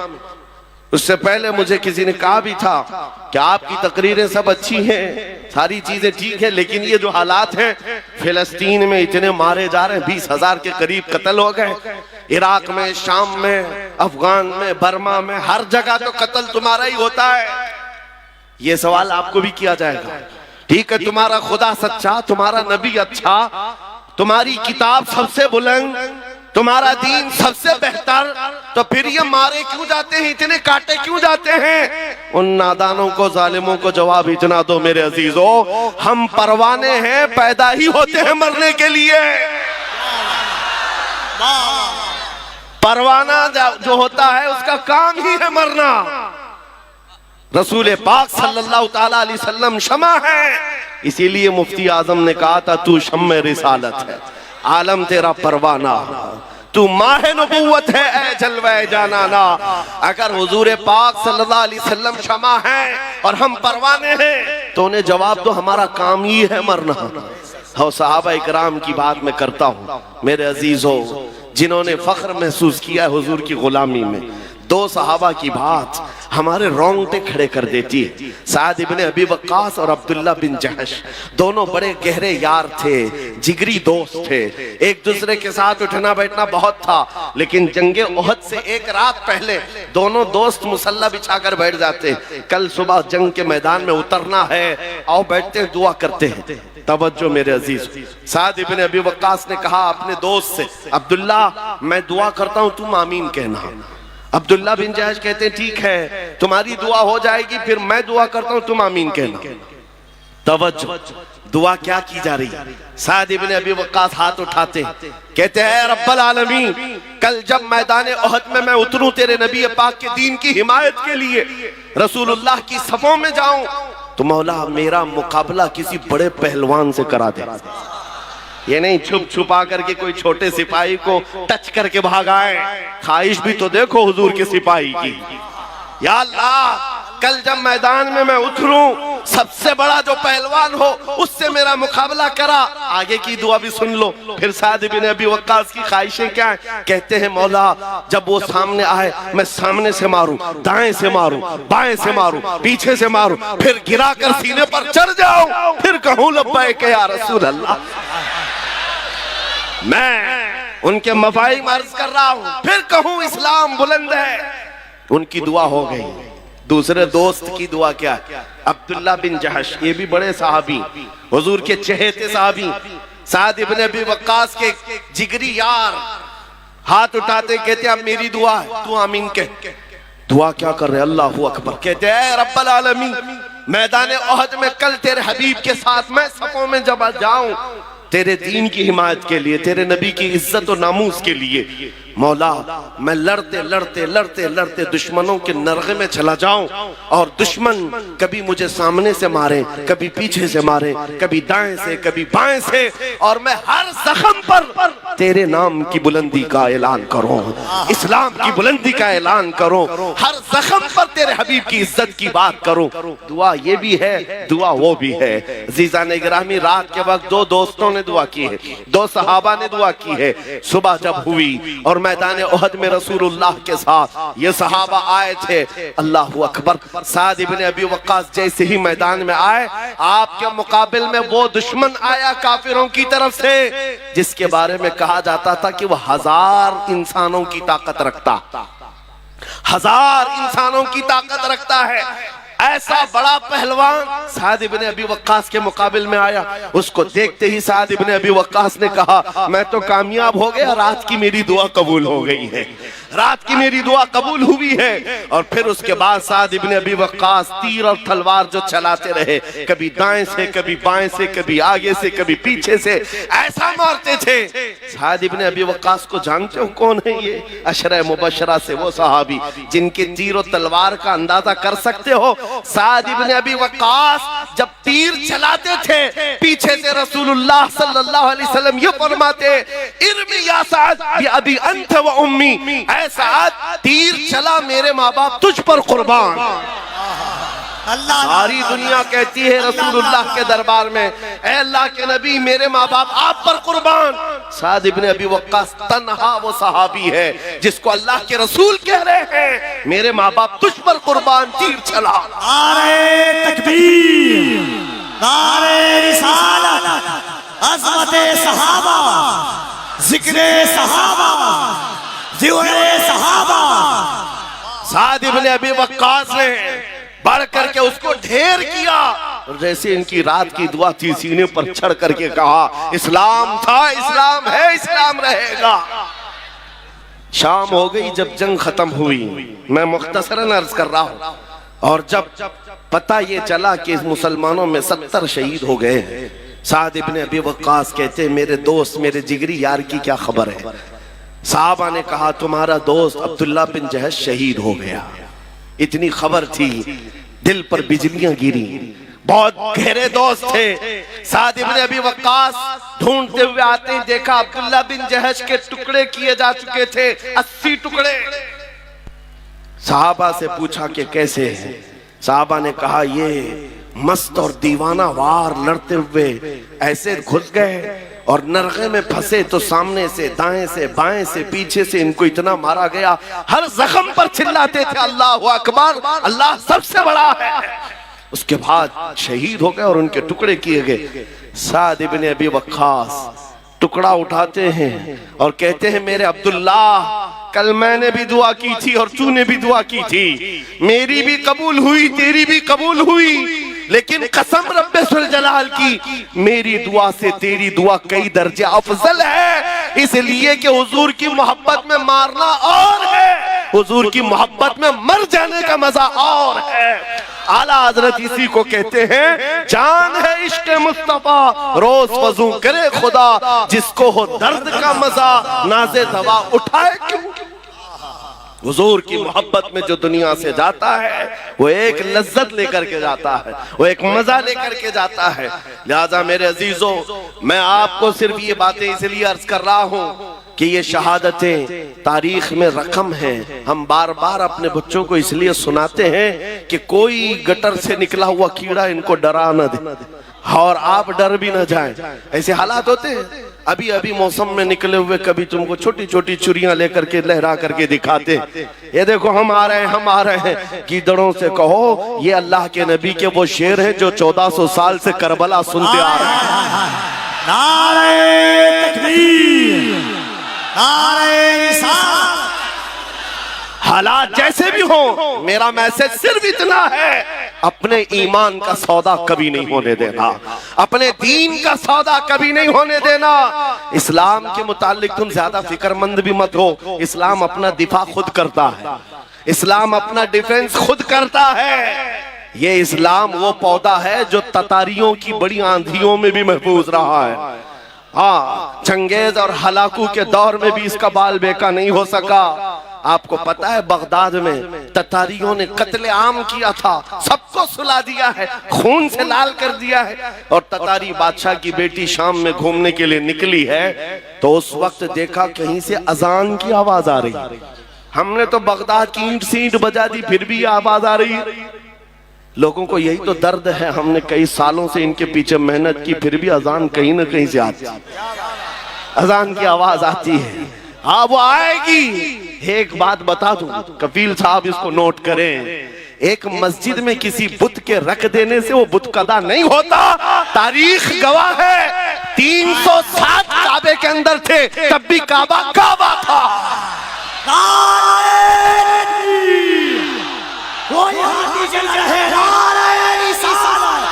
Speaker 1: उससे पहले मुझे किसी ने कहा भी था कि आपकी तकरीरें सब अच्छी हैं, सारी चीजें ठीक है, लेकिन ये जो हालात हैं, फिलिस्तीन में इतने मारे जा रहे हैं, 20,000 के करीब कत्ल हो गए, इराक में, शाम में, अफगान में, बर्मा में, हर जगह तो कत्ल तुम्हारा ही होता है। ये सवाल आपको भी किया जाएगा। ठीक है, तुम्हारा खुदा सच्चा, तुम्हारा नबी अच्छा, तुम्हारी किताब सबसे बुलंद, तुम्हारा दीन सबसे बेहतर, तो फिर ये मारे क्यों जाते हैं, इतने काटे क्यों जाते हैं? उन नादानों को, जालिमों को जवाब इतना दो मेरे अजीजों, हम परवाने हैं, पैदा ही होते हैं मरने के लिए। परवाना जो होता है उसका काम ही है मरना। रसूल पाक सल्लल्लाहु ताला अलैहि वसल्लम शमा है, इसीलिए मुफ्ती आजम ने कहा था, तू शम्मे रिसालत है, आलम तेरा परवाना, तू माहे नबूवत है, ए जलवे जानाना। अगर हुजूर पाक सल्लल्लाहु अलैहि वसल्लम शमा है और हम परवाने हैं, तो उन्हें जवाब दो, हमारा काम ही है मरना। और सहाबा इकराम की बात मैं करता हूँ मेरे अजीजों, जिन्होंने फख्र महसूस किया है हुजूर की गुलामी में। दो सहाबा की बात हमारे रोंगटे खड़े कर देती है। साद इब्ने अबी वक्कास और अब्दुल्ला बिन जहश दोनों बड़े गहरे यार थे, जिगरी दोस्त थे, एक दूसरे के साथ उठना बैठना बहुत था। लेकिन जंगे ओहद से एक रात पहले दोनों दोस्त मुसल्ला बिछाकर बैठ जाते, कल सुबह जंग के मैदान में उतरना है, आओ बैठते हैं, दुआ करते हैं। तवज्जो मेरे अजीज, साद इब्ने अबी वक्कास ने कहा अपने दोस्त से, अब्दुल्ला मैं दुआ करता हूं, तुम आमीन कहना। अब्दुल्ला बिन जहश कहते हैं ठीक है, तुम्हारी दुआ हो जाएगी, फिर मैं दुआ करता हूं, तुम आमीन कहना। तवज्जो, दुआ क्या की जा रही? साद इब्ने अबी वक्कास हाथ उठाते कहते हैं, रब्बल आलमीन, कल जब मैदान ओहद में मैं उतरूं तेरे नबी पाक के दीन की हिमायत के लिए, रसूलुल्लाह की सफों में जाऊं, तो मौला मेरा मुकाबला किसी बड़े पहलवान से करा दे। ये नहीं छुप छुपा करके कोई छोटे सिपाही को टच करके भागाए, ख्वाहिश भी तो देखो हुजूर के सिपाही की। या अल्लाह, कल जब मैदान में मैं उतरूं, सबसे बड़ा जो पहलवान हो उससे मेरा मुकाबला करा। आगे की दुआ भी सुन लो। फिर साद इब्ने अबी वक्कास की ख्वाहिशें क्या है? कहते हैं मौला जब वो सामने आए, मैं सामने से मारूं, दाएं से मारूं, बाएं से मारूं, पीछे से मारूं, फिर गिरा कर सीने पर चढ़ जाऊं, फिर कहूं लब्बैक या रसूल अल्लाह। मैं उनके मफाहिम अर्ज कर रहा हूं, फिर कहूं इस्लाम बुलंद है। उनकी दुआ हो गई। दूसरे दोस्त की दुआ क्या? अब्दुल्ला बिन जहश, ये भी बड़े साहबी, हुजूर के चहेते साहबी, साद इब्ने अबी वक्कास के जिगरी यार, हाथ उठाते कहते अब मेरी दुआ है, तू आमीन कह। दुआ क्या कर रहे? अल्लाहु अकबर। कहते हैं रब्बल आलमीन, मैदान ओहद में कल तेरे हबीब के साथ मैं सफों में जब जाऊं, तेरे दीन की हिमायत के लिए, तेरे नबी की इज्जत और नामूस के लिए, मौला मैं लड़ते लड़ते लड़ते लड़ते दुश्मनों के नरगे में चला जाऊं, और दुश्मन कभी मुझे सामने से मारे, कभी पीछे से मारे, कभी दाएं से, कभी बाएं से, और मैं हर जख्म पर तेरे नाम की बुलंदी का ऐलान करूं, इस्लाम की बुलंदी का ऐलान करूं, हर जख्म पर तेरे हबीब की इज्जत की बात करूं। दुआ ये भी है, दुआ वो भी है। अज़ीज़ान गिरामी, रात के वक्त दो दोस्तों ने दुआ की है, दो सहाबा ने दुआ की है। सुबह जब हुई और मैदान उहद में रसूलुल्लाह के साथ ये सहाबा आए थे। अल्लाह अकबर। साद इब्ने अबी वक्कास जैसे ही मैदान में आए, आपके मुकाबिल में वो दुश्मन आया काफिरों की तरफ से जिसके बारे में कहा जाता था कि वह 1000 इंसानों की ताकत रखता, 1000 इंसानों की ताकत रखता है। ऐसा बड़ा पहलवान साद इब्ने अबी वक्कास के मुकाबिल में आया। उसको देखते ही साद इब्ने अबी वक्कास ने कहा, मैं तो कामयाब हो गया, रात की मेरी दुआ कबूल हो गई है, रात की मेरी दुआ कबूल हुई है। और फिर उसके बाद साद इब्ने अबी वक्कास तीर और तलवार जो चलाते रहे, कभी दाएं से, कभी बाएं से, कभी आगे से, कभी पीछे से, ऐसा मारते थे। साद इब्ने अबी वक्कास को जानते हो कौन है ये? अशरा मुबशरा से वो सहाबी जिनके तीर और तलवार का अंदाजा कर सकते हो। साद इब्ने अबी वक्कास जब तीर चलाते थे, पीछे से रसूलुल्लाह सल्लल्लाहु अलैहि वसल्लम ये फरमाते, इरमी या साद भी अभी अंत व उम्मी, ऐ साद तीर चला मेरे माँ बाप तुझ पर कुर्बान। सारी दुनिया कहती है रसूलुल्लाह के दरबार में, ऐ अल्लाह के नबी मेरे माँ बाप आप पर कुर्बान। साद इब्ने अबी वक्कास तन्हा वो सहाबी है जिसको अल्लाह के रसूल कह रहे हैं, मेरे माँ बाप तुझ पर कुर्बान, तीर चला।
Speaker 2: नारे तकबीर, नारे रिसालत, अज़मते सहाबा, जिक्रे सहाबा, जिक्रे सहाबा।
Speaker 1: साद इब्ने अबी वक्कास ने बढ़ करके उसको ढेर किया और जैसे इनकी रात की दुआ थी, सीने पर चढ़ करके कहा, इस्लाम था, इस्लाम है, इस्लाम रहेगा। शाम हो गई जब जंग खत्म हुई, मैं मुख्तसरन अर्ज कर रहा हूं, और जब पता ये चला कि मुसलमानों में 70 शहीद हो गए हैं, साद इब्ने अबी वक्कास कहते, मेरे दोस्त, मेरे जिगरी यार की क्या खबर है? साहबा ने कहा, तुम्हारा दोस्त अब्दुल्ला बिन जहश शहीद हो गया। इतनी खबर थी, दिल पर बिजलियां गिरी। बहुत गहरे दोस्त थे। साद इब्ने अबी वक्कास ढूंढते हुए आते, देखा अब्दुल्ला बिन जहश के टुकड़े किए जा चुके थे, 80 टुकड़े। साहबा से पूछा कि कैसे हैं? साहबा ने कहा, ये मस्त और दीवाना वार लड़ते हुए ऐसे घुस गए और नरगे में फंसे तो सामने से, दाएं से, बाएं से, पीछे से इनको इतना मारा गया, हर जख्म पर चिल्लाते थे, अल्लाह अकबर, अल्लाह सबसे बड़ा है। उसके बाद शहीद हो गए और उनके टुकड़े किए गए। साद इब्ने अबी वक्कास टुकड़ा उठाते हैं और कहते हैं, मेरे अब्दुल्ला, कल मैंने भी दुआ की थी और तूने भी दुआ की थी, मेरी भी कबूल हुई, तेरी भी कबूल हुई, लेकिन कसम रब्बे सुल जलाल की, मेरी दुआ से तेरी दुआ कई दर्जे अफजल है, इसलिए कि हुजूर की मोहब्बत में मारना और है, हुजूर की मोहब्बत में मर जाने का मजा और है। आला हजरत इसी को कहते हैं, जान है इश्क मुस्तफा, रोज वजू करे खुदा, जिसको हो दर्द का मजा, नाज़े दवा उठाए क्यों। हुजूर की मोहब्बत में जो दुनिया से जाता है, वो एक लज्जत लेकर के जाता है, वो एक मजा लेकर के जाता है। लिहाजा मेरे अजीजों, मैं आपको सिर्फ ये बातें इसलिए अर्ज कर रहा हूँ कि ये शहादतें तारीख में रकम हैं। हम बार बार अपने बच्चों को इसलिए सुनाते हैं कि कोई गटर से निकला हुआ कीड़ा इनको डरा न दे और आप डर भी न जाएं। ऐसे हालात होते हैं। अभी अभी मौसम में निकले हुए कभी तुमको छोटी छोटी चुरियां लेकर के लहरा करके दिखाते, ये देखो हम आ रहे हैं, हम आ रहे हैं। गीदड़ों से कहो, ये अल्लाह के नबी के वो शेर हैं जो 1400 साल से करबला सुनते आ रहे हैं।
Speaker 2: नारे तकबीर, नारे रिसालत।
Speaker 1: हालात जैसे भी हो, मेरा मैसेज सिर्फ इतना है, अपने ईमान का सौदा कभी नहीं होने देना, अपने दीन का सौदा कभी नहीं होने देना। इस्लाम के मुतालिक तुम ज्यादा फिक्रमंद भी मत हो। इस्लाम अपना दिफा खुद करता है, इस्लाम अपना डिफेंस खुद करता है। ये इस्लाम वो पौधा है जो ततारियों की बड़ी आंधियों में भी महफूज रहा है। हाँ, चंगेज और हलाकू के दौर में भी इसका बाल बेका नहीं हो सका। आपको पता है बगदाद में ततारियों ने कत्ले आम किया था, सबको सुला दिया है, खून से लाल कर दिया है। और ततारी बादशाह की बेटी शाम में घूमने के लिए निकली है तो उस वक्त देखा कहीं से अजान की आवाज आ रही। हमने तो बगदाद की ईंट से ईंट बजा दी, फिर भी आवाज आ रही। लोगों को यही तो दर्द है, हमने कई सालों से इनके पीछे मेहनत की, फिर भी अजान कहीं ना कहीं से आती, अजान की आवाज आती है। हाँ वो आएगी। एक बात बता दूं कफील साहब, इसको नोट करें, एक मस्जिद में किसी बुत के रख देने से वो बुत कदा नहीं होता। तारीख गवाह है 307 काबे के अंदर थे, तब भी काबा काबा था।
Speaker 2: वो यहाँ की जल रहे नारे रिसालत,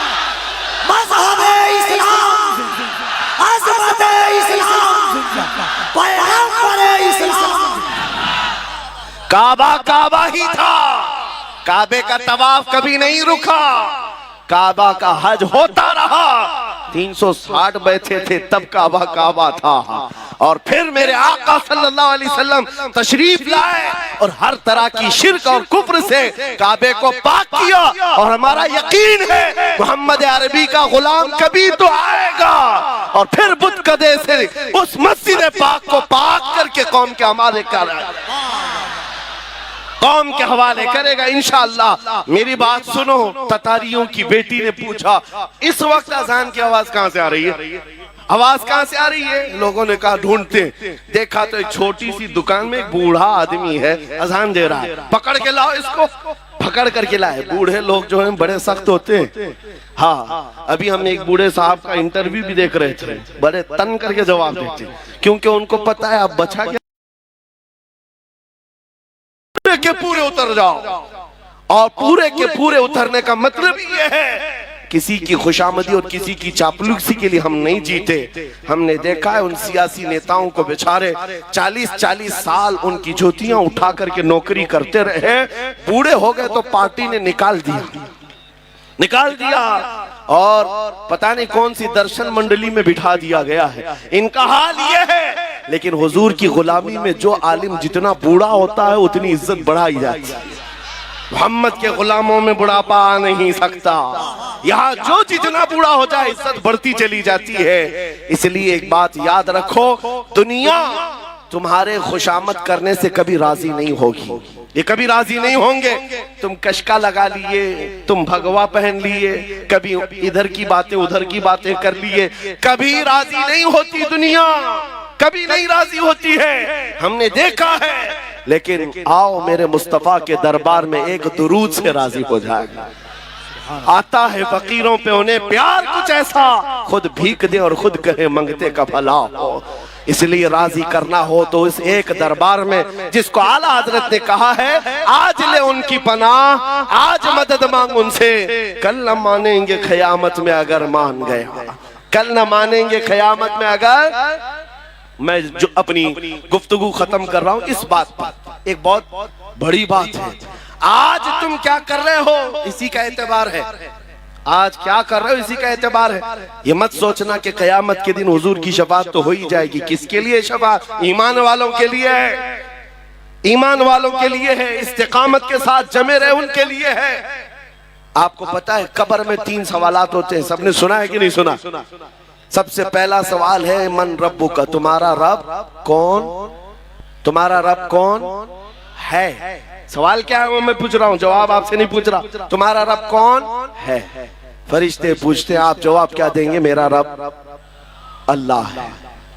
Speaker 2: मज़हब-ए इस्लाम, अज़मत-ए इस्लाम, पैगंबर-ए इस्लाम।
Speaker 1: काबा काबा ही था, काबे का तवाफ कभी नहीं रुका, काबा का हज होता रहा। 360 बैठे थे तब काबा काबा था। और फिर मेरे आका सल्लल्लाहु अलैहि वसल्लम तशरीफ लाए और हर तरह की शिर्क और कुफ्र से काबे को पाक किया। और हमारा यकीन है मोहम्मद अरबी का गुलाम कभी तो आएगा और फिर बुत कदे से उस मस्जिद पाक को पाक करके कौम के हवाले कौम के हवाले करेगा इंशाअल्लाह। मेरी बात सुनो, ततारियों की बेटी ने पूछा इस वक्त अजान की आवाज कहां से आ रही है, आवाज कहां से आ रही है। लोगों ने कहा ढूंढते, देखा तो एक छोटी सी दुकान में एक बूढ़ा आदमी है अजान दे रहा है, पकड़ के लाओ इसको। पकड़ करके लाए। बूढ़े लोग जो हैं बड़े सख्त होते हैं। हाँ, अभी हम एक बूढ़े साहब का इंटरव्यू भी देख रहे थे, बड़े तन करके जवाब देते क्योंकि उनको पता है अब बचा क्या, के पूरे उतर जाओ। और पूरे के पूरे उतरने का मतलब ये है किसी की खुशामदी और किसी की चापलूसी के लिए हम नहीं जीते। हमने देखा है उन सियासी नेताओं को बेचारे 40-40 साल उनकी ज्योतियां उठा करके नौकरी करते रहे, बूढ़े हो गए तो पार्टी ने निकाल दिया और पता नहीं कौन सी दर्शन मंडली में बिठा दिया गया है। इनका हाल ये है। लेकिन हुजूर की गुलामी में जो आलिम जितना बूढ़ा होता है उतनी इज्जत बढ़ाई जाती है। मोहम्मद के गुलामों में बुढ़ापा आ नहीं सकता। यहाँ जो जितना बूढ़ा हो जाए इज्जत बढ़ती चली जाती है। इसलिए एक बात याद रखो, दुनिया तुम्हारे खुशामद करने से कभी राजी नहीं होगी, ये कभी राजी नहीं होंगे। तुम कशका लगा लिए, तुम भगवा पहन लिए, कभी इधर की बातें उधर की बातें कर लिए, कभी राजी नहीं होती दुनिया, कभी नहीं राजी होती है, हमने देखा है। लेकिन आओ मेरे मुस्तफा के दरबार में एक दुरूद से राजी हो जाएगा। आता है फकीरों पे उन्हें प्यार कुछ ऐसा, खुद भीख दे और खुद कहे मंगते का भला हो। इसलिए राजी करना हो तो इस एक दरबार में जिसको आला हजरत ने कहा है आज ले उनकी पनाह, आज मदद मांग उनसे, कल न मानेंगे क़यामत में अगर मान गया, कल न मानेंगे क़यामत में अगर। मैं जो अपनी गुफ्तगू खत्म कर रहा हूं इस बात पर, एक बहुत बड़ी बात है। आज तुम क्या कर रहे हो इसी का एतबार है, आज क्या कर रहे हो इसी का एतबार है। ये मत सोचना कि कयामत के दिन हुजूर की शफाअत तो हो ही जाएगी। किसके लिए शफाअत? ईमान वालों के लिए है, ईमान वालों के लिए है, इस्तिकामत के साथ जमे रहे उनके लिए है। आपको पता है कब्र में 3 सवालात होते हैं, सबने सुना है कि नहीं सुना? सबसे पहला सवाल है मन रब्बु का, तुम्हारा रब कौन, तुम्हारा रब कौन है। सवाल क्या है वो मैं पूछ रहा हूँ, जवाब आपसे नहीं पूछ रहा। तुम्हारा रब कौन है? फरिश्ते पूछते हैं, आप जवाब क्या देंगे? मेरा रब अल्लाह है।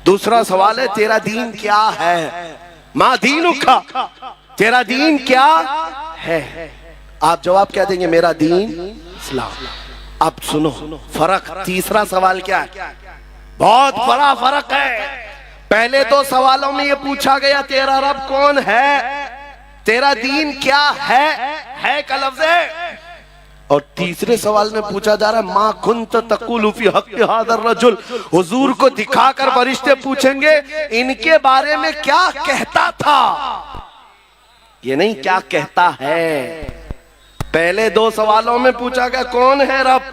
Speaker 1: दूसरा सवाल है तेरा दीन क्या है, मा दीनुका, तेरा दीन क्या है? आप जवाब क्या देंगे? मेरा दीन इस्लाम। अब सुनो फर्क, तीसरा सवाल क्या है? बहुत बड़ा फर्क है। पहले 2 सवालों में ये पूछा गया तेरा रब कौन है, तेरा दीन क्या है का लफ्ज है। और तीसरे सवाल में पूछा जा रहा है मा कुंत तकुलु फी हक़्क़ि हाज़र रजुल। हुजूर को दिखाकर फरिश्ते पूछेंगे इनके बारे में क्या कहता था, ये नहीं क्या कहता है। पहले 2 सवालों में पूछा गया कौन है रब,